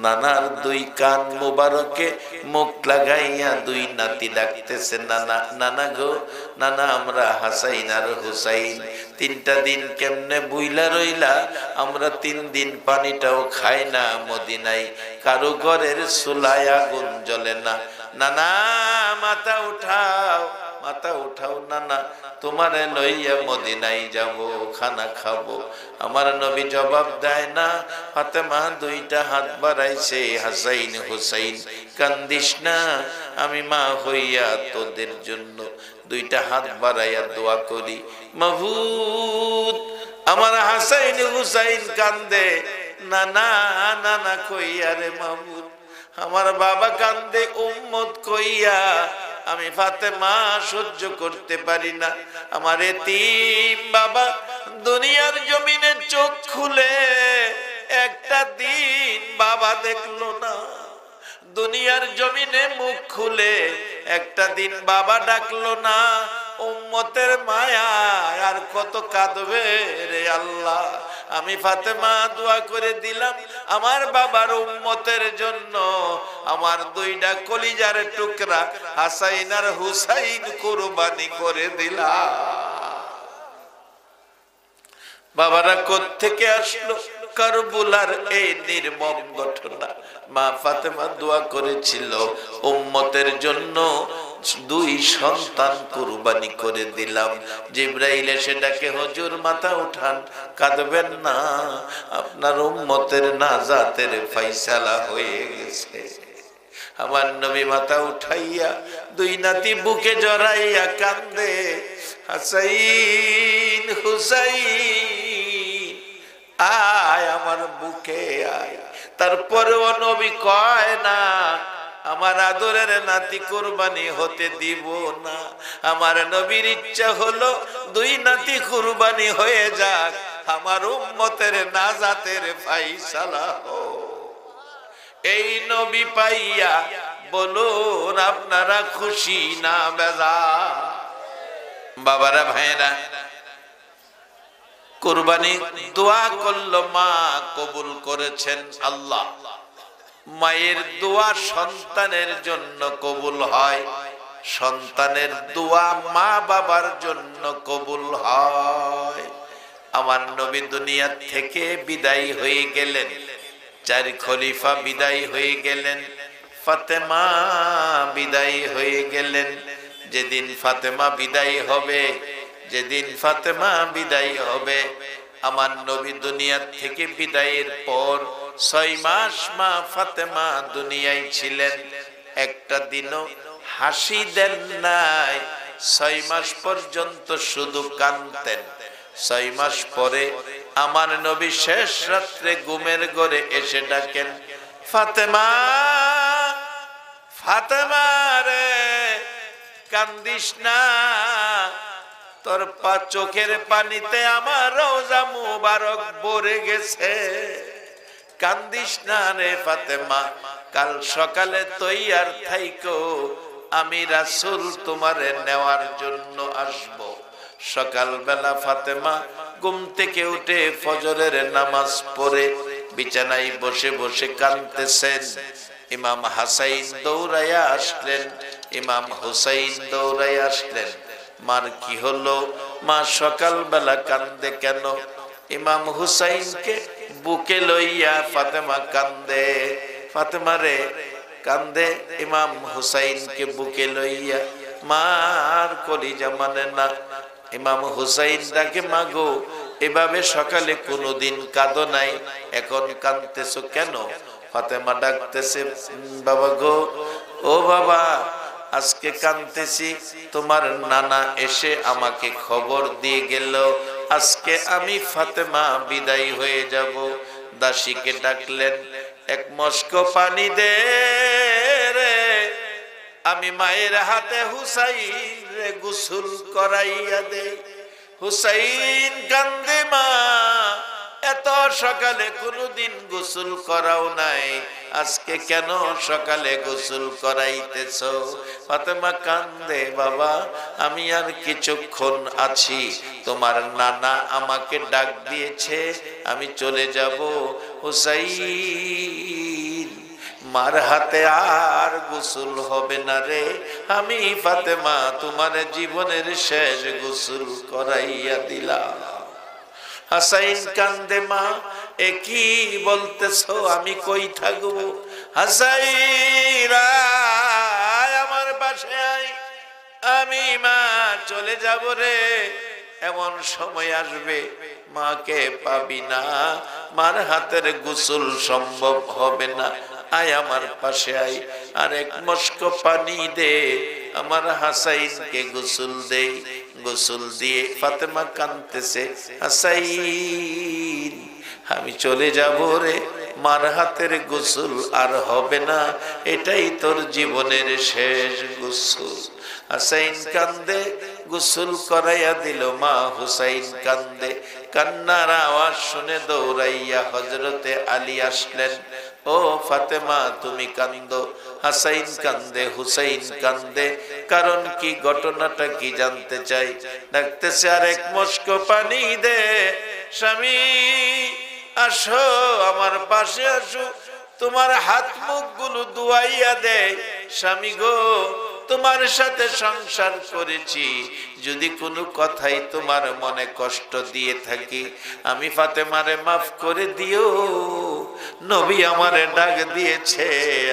নানার 2 কান মোবারকে মুখ লাগাইয়া 2 নাতি ডাকতেছে, নানা নানা গো নানা, আমরা হাসাইন আর হুসাইন 3টা দিন কেমনে বুইলা রইলা, আমরা 3 দিন পানিটাও খাই না মদিনায়, কারো ঘরের চুলায় আগুন জ্বলে না। নানা মাথা উঠাও, মাথা উঠাও নানা, তোমারে লইয়া মদিনায় যাব, খানা খাবো। আমার নবী জবাব দেয় না। ফাতেমা 2টা হাত বাড়াইছে, হাসাইন হুসাইন কান্দিস না, আমি মা হইয়া তোদের জন্য 2টা হাত বাড়াইয়া দোয়া করি। মাবুদ আমার হাসাইন হুসাইন কান্দে, নানা নানা কইয়া রে মাবুদ, আমার বাবা কান্দে উম্মত কইয়া, আমি ফাতেমা সহ্য করতে পারি না। আমার এতিম বাবা দুনিয়ার জমিনে চোখ খুলে একটা দিন বাবা দেখলো না, দুনিয়ার জমিনে মুখ খুলে একটা দিন বাবা ডাকলো না। উম্মতের মায়া আর কত কাঁদবে রে আল্লাহ। আমি ফাতেমা দোয়া করে দিলাম আমার বাবার উম্মতের জন্য, আমার 2টা কলিজার টুকরা হাসাইন আর হুসাইন কুরবানি করে দিলাম। বাবারা কোত্থেকে আসলো কারবালার এই নির্মম ঘটনা? মা ফাতেমা দোয়া করেছিল উম্মতের জন্য 2 সন্তান কুরবানি করে দিলাম। জিবরাইল এসে ডাকে, হুজুর মাথা উঠান, কাঁদবেন না, আপনার উম্মতের নাজাতের ফায়সালা হয়ে গেছে। আমার নবী মাথা উঠাইয়া 2 নাতি বুকে জড়াইয়া কান্দে, হাসাইন হুসাইন আয় আমার বুকে আয়। তারপরেও নবী কয় না আমার আদরের নাতি কুরবানি হতে দিব না। আমার নবীর ইচ্ছা হলো 2 নাতি কুরবানি হয়ে যাক, আমার উম্মতের নাজাতের ফায়সালা হোক। এই নবী পাইয়া বলুন আপনারা খুশি না বেজার? বাবারা ভাইরা, কুরবানি দোয়া করলো, মা কবুল করেছেন আল্লাহ। মায়ের দোয়া সন্তানের জন্য কবুল হয়, সন্তানের দোয়া মা বাবার জন্য কবুল হয়। আমার নবী দুনিয়া থেকে বিদায় হয়ে গেলেন, 4 খলিফা বিদায় হয়ে গেলেন, ফাতেমা বিদায় হয়ে গেলেন। যেদিন ফাতেমা বিদায় হবে, যেদিন ফাতেমা বিদায় হবে, আমার নবী দুনিয়া থেকে বিদায়ের পর 6 মাস মা ফাতেমা দুনিয়ায় ছিলেন, একটা দিনও হাসি দেন নাই। 6 মাস পর্যন্ত শুধু কাঁদতেন। 6 মাস পরে আমার নবী শেষ রাত্রে ঘুমের ঘরে এসে ডাকেন, ফাতেমা ফাতেমা রে কান্দিস না, তোর চোখের পানিতে আমার রওজা মুবারক ভরে গেছে, কান্দিস না রে ফাতেমা, কাল সকালে তৈয়ার থাইকো, আমি রাসূল তোমারে নেওয়ার জন্য আসব। সকালবেলা ফাতেমা ঘুম থেকে উঠে ফজরের নামাজ পড়ে বিছানায় বসে বসে কাঁদতেছেন। ইমাম হাসাইন দৌড়াইয়া আসলেন, ইমাম হুসাইন দৌড়াইয়া আসলেন। মার কি হলো? মা সকালবেলা কান্দে কেন? ইমাম হুসাইনকে বুকে লইয়া ফাতেমা কান্দে। ফাতেমা রে কান্দে, ইমাম হুসাইনকে বুকে লইয়া মার কলিজা মানে না। ইমাম হুসাইন ডাকে, মাগো এভাবে সকালে কোনোদিন কাঁদো নাই, এখন কাঁদতেছো কেন? ফাতেমা ডাকতেছে, বাবা গো, ও বাবা, আজকে কাঁদতেছি, তোমার নানা এসে আমাকে খবর দিয়ে গেল আজকে আমি ফাতেমা বিদায় হয়ে যাব। দাসীকে ডাকলেন, এক মস্ক পানি দে রে, আমি মায়ের হাতে হুসাইন রে গোসল করাইয়া দে। হুসাইন কান্দে, মা এত সকালে কোনদিন গোসল করাও নাই, আজকে কেন সকালে গোসল করাইতেছ? ফাতেমা কান্দে, বাবা আমি আর কিছুক্ষণ আছি, তোমার নানা আমাকে ডাক দিয়েছে, আমি চলে যাব। হুসাইন, মার হাতে আর গোসল হবে না রে, আমি ফাতেমা তোমার জীবনের শেষ গোসল করাইয়া দিলাম। হুসাইন কান্দে, মা এ কি বলতেছো, আমি কই থাকবো? হুসাইন আয় আমার পাশে আয়, আমি মা চলে যাব রে, এমন সময় আসবে মাকে পাবি না, মার হাতের গোসল সম্ভব হবে না, আয় আমার পাশে আয়, আর এক মস্ক পানি দে, আমার হুসাইনকে গোসল দে। গোসল দিয়ে ফাতেমা কাঁদতেছে, হুসাইন আমি চলে যাব রে, মার হাতের গোসল আর হবে না, এটাই তোর জীবনের শেষ গোসল। হুসাইন কান্দে, গোসল করাইয়া দিল মা। হুসাইন কান্দে, কান্নার আওয়াজ শুনে দৌড়াইয়া হযরতে আলী আসলেন। ও ফাতেমা তুমি কান্দো? হুসাইন কান্দে, হুসাইন কান্দে, কারণ কি, ঘটনাটা কি জানতে চাই। ডাকতেছে, আর এক মস্ক পানি দে, স্বামী আসো আমার পাশে আসো, তোমার হাত মুখ গুলো ধুয়াইয়া দে। স্বামী গো, তোমার সাথে সংসার করেছি, যদি কোনো কথাই তোমার মনে কষ্ট দিয়ে থাকি, আমি ফাতেমারে মাফ করে দিও, নবী আমারে ডাক দিয়েছে,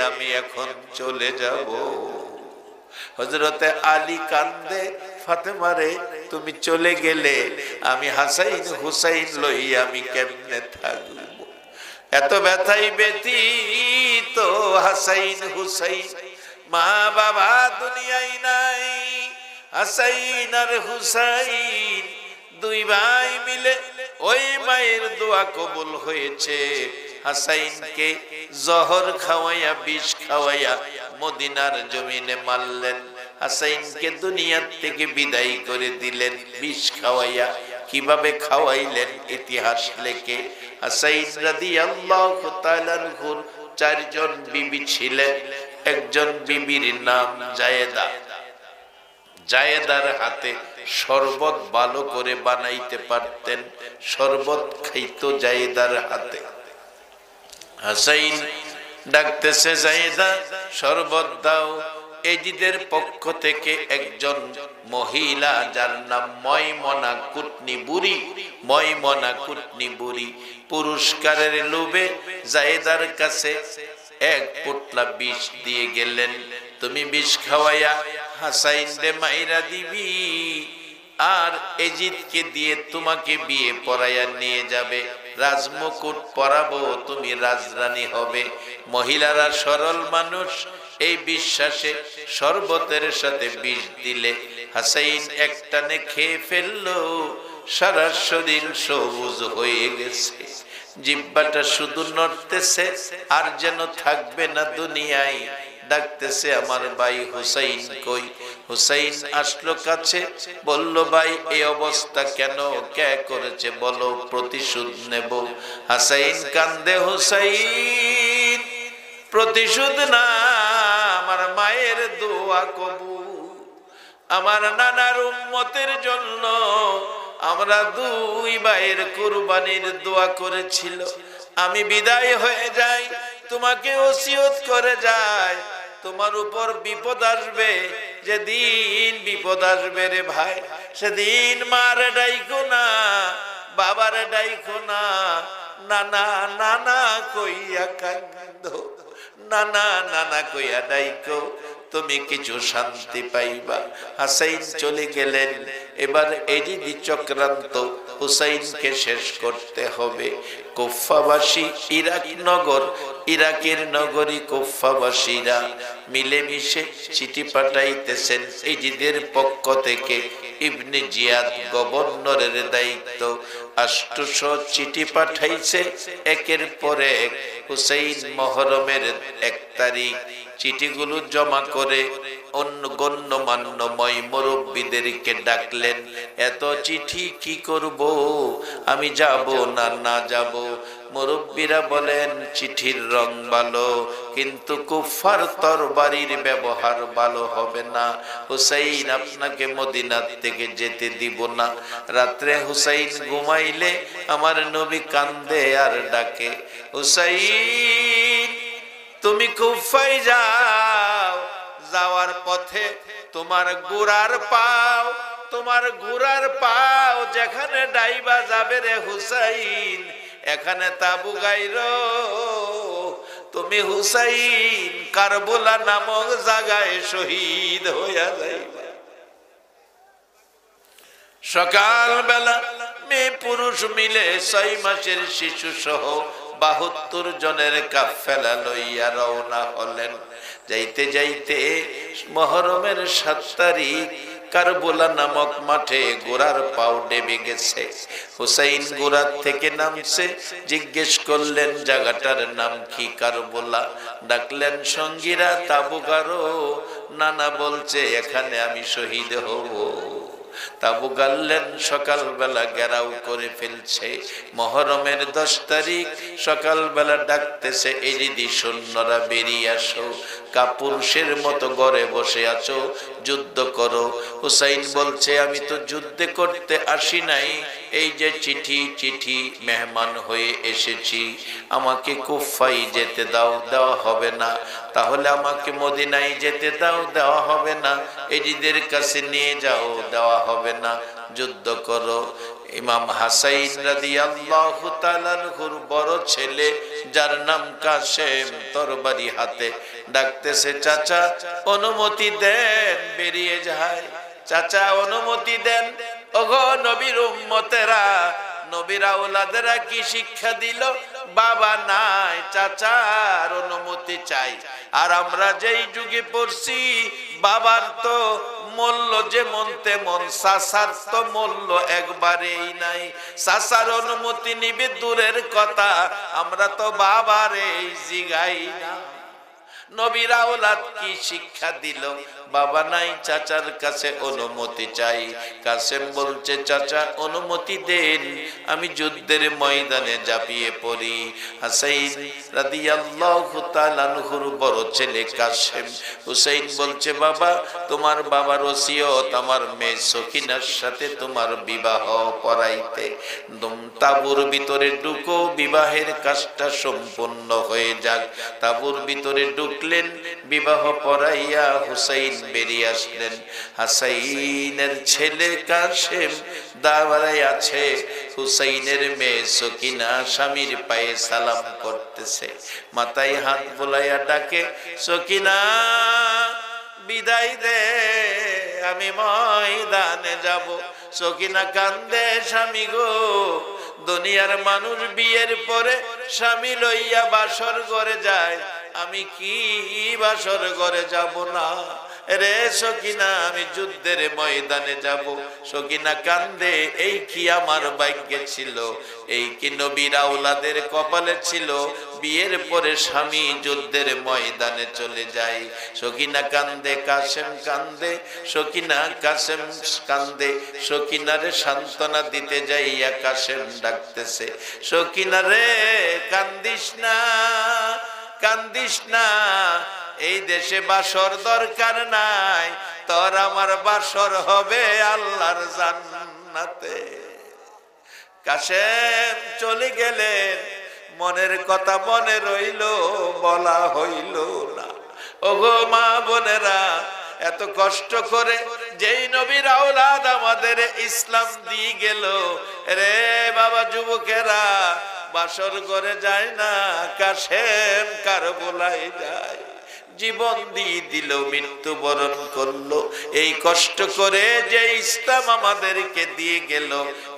আমি এখন চলে যাব। হযরতে আলী কান্দে, ফাতেমারে তুমি চলে গেলে আমি হুসাইন হুসাইন লইয়া আমি কেমনে থাকব? এত ব্যথাই ব্যতীত হুসাইন হুসাইন, মা বাবা দুনিয়ায় নাই, হুসাইন আর হুসাইন দুই ভাই মিলে ওই মায়ের দোয়া কবুল হয়েছে। হুসাইনকে জহর খাওয়াইয়া, বিষ খাওয়াইয়া মদিনার জমিনে মারলেন। হুসাইনকে দুনিয়ার থেকে বিদায় করে দিলেন বিষ খাওয়াইয়া। কিভাবে খাওয়াইলেন ইতিহাস লেখে। হুসাইন রাদিয়াল্লাহু তাআলা আনহুর চারজন বিবি ছিলেন। একজন বিবির নাম জায়েদা। জায়েদার হাতে শরবত ভালো করে বানাইতে পারতেন, শরবত খাইতো জায়েদার হাতে। হুসাইন ডাকতেছে, জায়েদা শরবত দাও। এজিদের পক্ষ থেকে একজন মহিলা, যার নাম ময়মনা কুটনি বুড়ি, ময়মনা কুটনি বুড়ি, পুরস্কারের লোভে জায়েদার কাছে এক পোটলা বিষ দিয়ে গেলেন, তুমি বিষ খাওয়াইয়া হুসাইন রে মাইরা দিবি, আর এজিদকে দিয়ে তোমাকে বিয়ে পড়াইয়া নিয়ে যাবে, রাজমুকুট পরাবো, তুমি রাজরানী হবে। মহিলারা সরল মানুষ, এই বিশ্বাসে শরবতের সাথে বিষ দিলে হুসাইন একটানে খেয়ে ফেললো। সারা শরীর সবুজ হয়ে গেছে, জিহ্বাটা শুধু নড়তেছে, আর যেন থাকবে না দুনিয়ায়। ডাকতেছে, আমার ভাই হুসাইন কই? হুসাইন আসলো কাছে, বলল, ভাই এই অবস্থা কেন, কে করেছে বলো, প্রতিশোধ নেব। হুসাইন কান্দে, হুসাইন প্রতিশোধ না, আমার মায়ের দোয়া কবুল, আমার নানার উম্মতের জন্য আমরা দুই ভাইয়ের কুরবানির দোয়া করেছিল। আমি বিদায় হয়ে যাই, তোমাকে ওসিয়ত করে যায়, তোমার উপর বিপদ আসবে, যেদিন বিপদ আসবে রে ভাই, সেদিন মারে ডাইকো না, বাবারে ডাইকো না, নানা নানা কইয়া কান্দো, নানা নানা কইয়া ডাইকো, তুমি কিছু শান্তি পাইবা। হাসাইন চলে গেলেন। এবার এজিদি চক্রান্ত, হুসাইনকে শেষ করতে হবে। কুফাবাসী, ইরাক নগর, ইরাকের নগরী কুফাবাসীরা মিলেমিশে চিঠি পাঠাইতেছেন এজিদের পক্ষ থেকে। ইবনে জিয়াদ গভর্নরের দায়িত্ব, 800 চিঠি পাঠাইছে একের পর এক। হুসাইন মুহররমের 1 তারিখ চিঠিগুলো জমা করে অন্য গণ্যমান্যময় মুরব্বীদেরকে ডাকলেন। এত চিঠি কি করব, আমি যাব না না যাব? মুরব্বীরা বলেন, চিঠির রং ভালো, কিন্তু কুফার তরবারির ব্যবহার ভালো হবে না। হুসাইন, আপনাকে মদিনার থেকে যেতে দিব না। রাত্রে হুসাইন ঘুমাইলে আমার নবী কান্দে আর ডাকে, হুসাইন তুমি কুফায় যাও, যাওয়ার পথে তোমার ঘোড়ার পাও যেখানে ডাইবা যাবে রে হুসাইন, এখানে তাবু গাইরো। তুমি হুসাইন কারবালা নামক জায়গায় শহীদ হইয়া যাইবা। সকাল বেলা মেয়ে পুরুষ মিলে 6 মাসের শিশু সহ 72 জনের কাফেলা লইয়া রওনা হলেন। যাইতে যাইতে মুহররমের 7 তারিখ কারবালা নামক মাঠে ঘোড়ার পাও ডেবে গেছে। হুসাইন ঘোড়া থেকে নামছে, জিজ্ঞেস করলেন জায়গাটার নাম কি? কারবালা। ডাকলেন সঙ্গীরা, তাবু গাড়ো। নানা বলছে এখানে আমি শহীদ হব। তাবু গাড়লেন। সকালবেলা ঘেরাও করে ফেলছে। মুহররমের 10 তারিখ সকালবেলা ডাকতেছে, এজিদি সৈন্যরা বেরিয়ে আসো, কাপুরুষের মতো ঘরে বসে আছো, যুদ্ধ করো। হুসাইন বলছে, আমি তো যুদ্ধ করতে আসি নাই, এই যে চিঠি মেহমান হয়ে এসেছি, আমাকে কুফায় যেতে দাও। দেওয়া হবে না। তাহলে আমাকে মদিনায় যেতে দাও। দেওয়া হবে না। এজিদের কাছে নিয়ে যাও। দেওয়া হবে না। যুদ্ধ করো। ইমাম হাসাইন রাদিয়াল্লাহু তাআলা আনহুর বড় ছেলে, যার নাম কাসেম, তরবারি হাতে ডাকতেছে, চাচা অনুমতি দেন, বেরিয়ে যায়। চাচা অনুমতি দেন। ওগো নবীর উম্মতেরা, নবীর আওলাদেরা কি শিক্ষা দিল? বাবা নাই, চাচার অনুমতি চাই। আর আমরা যেই যুগে পড়ছি, বাবার তো মূল্য যেমন তেমন, চাচার তো মূল্য একবারেই নাই। চাচার অনুমতি নিবে দূরের কথা, আমরা তো বাবারে জিগাই না। নবীর আওলাদ কি শিক্ষা দিল? বাবা নাই, চাচার কাছে অনুমতি চাই। কাসেম বলছে, চাচা অনুমতি দেন, আমি যুদ্ধের ময়দানে ঝাঁপিয়ে পড়ি। হাসাইন রাদিয়াল্লাহু তাআলা আনহুর বড় ছেলে কাসেম। হুসাইন বলছে, বাবা তোমার বাবার ওসিয়ত আমার মেয়ে সকিনার সাথে তোমার বিবাহ পড়াইতে। তাবুর ভিতরে ঢুকো, বিবাহের কাজটা সম্পূর্ণ হয়ে যাক। তাবুর ভিতরে ঢুকলেন, বিবাহ পড়াইয়া হুসাইন বেরিয়ে আসলেন। হাসাইনের ছেলে কাসেম দাঁড়ায় আছে। হুসাইনের মেয়ে সকিনা স্বামীর পায়ে সালাম করতেছে, মাথায় হাত বুলাইয়া ডাকে, সকিনা বিদায় দে, আমি ময়দানে যাব। সকিনা কান্দে, স্বামী গো, দুনিয়ার মানুষ বিয়ের পরে স্বামী লইয়া বাসর ঘরে যায়, আমি কি বাসর ঘরে যাব না রে সকিনা, আমি যুদ্ধের ময়দানে যাব। সকিনা কান্দে, এই কি আমার ভাগ্যে ছিল, এই কি নবীর আওলাদের কপালে ছিল, বিয়ের পরে স্বামী যুদ্ধের ময়দানে চলে যায়। সকিনা কান্দে, কাসেম কান্দে, সকিনা কাসেম কান্দে। সকিনারে সান্ত্বনা দিতে যাইয়া কাসেম ডাকতেছে, সকিনা রে কান্দিস না, কান্দিস না, এই দেশে বাসর দরকার নাই, তোর আমার বাসর হবে আল্লাহর জান্নাতে। কাসেম চলে গেলেন, মনের কথা মনে রইল, বলা হইল না। ওগো মা বোনেরা, এত কষ্ট করে যেই নবীর আওলাদ আমাদের ইসলাম দিয়ে গেল, রে বাবা যুবকেরা, বাসর ঘরে যায় না, কাসেম কারবালায় যায়। জীবন দিয়ে দিল, মৃত্যুবরণ করলো। এই কষ্ট করে যে ইসলাম আমাদেরকে দিয়ে গেল,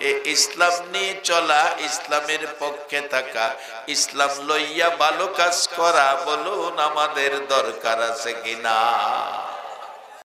এই ইসলাম নিয়ে চলা, ইসলামের পক্ষে থাকা, ইসলাম লইয়া ভালো কাজ করা, বলুন আমাদের দরকার আছে কিনা?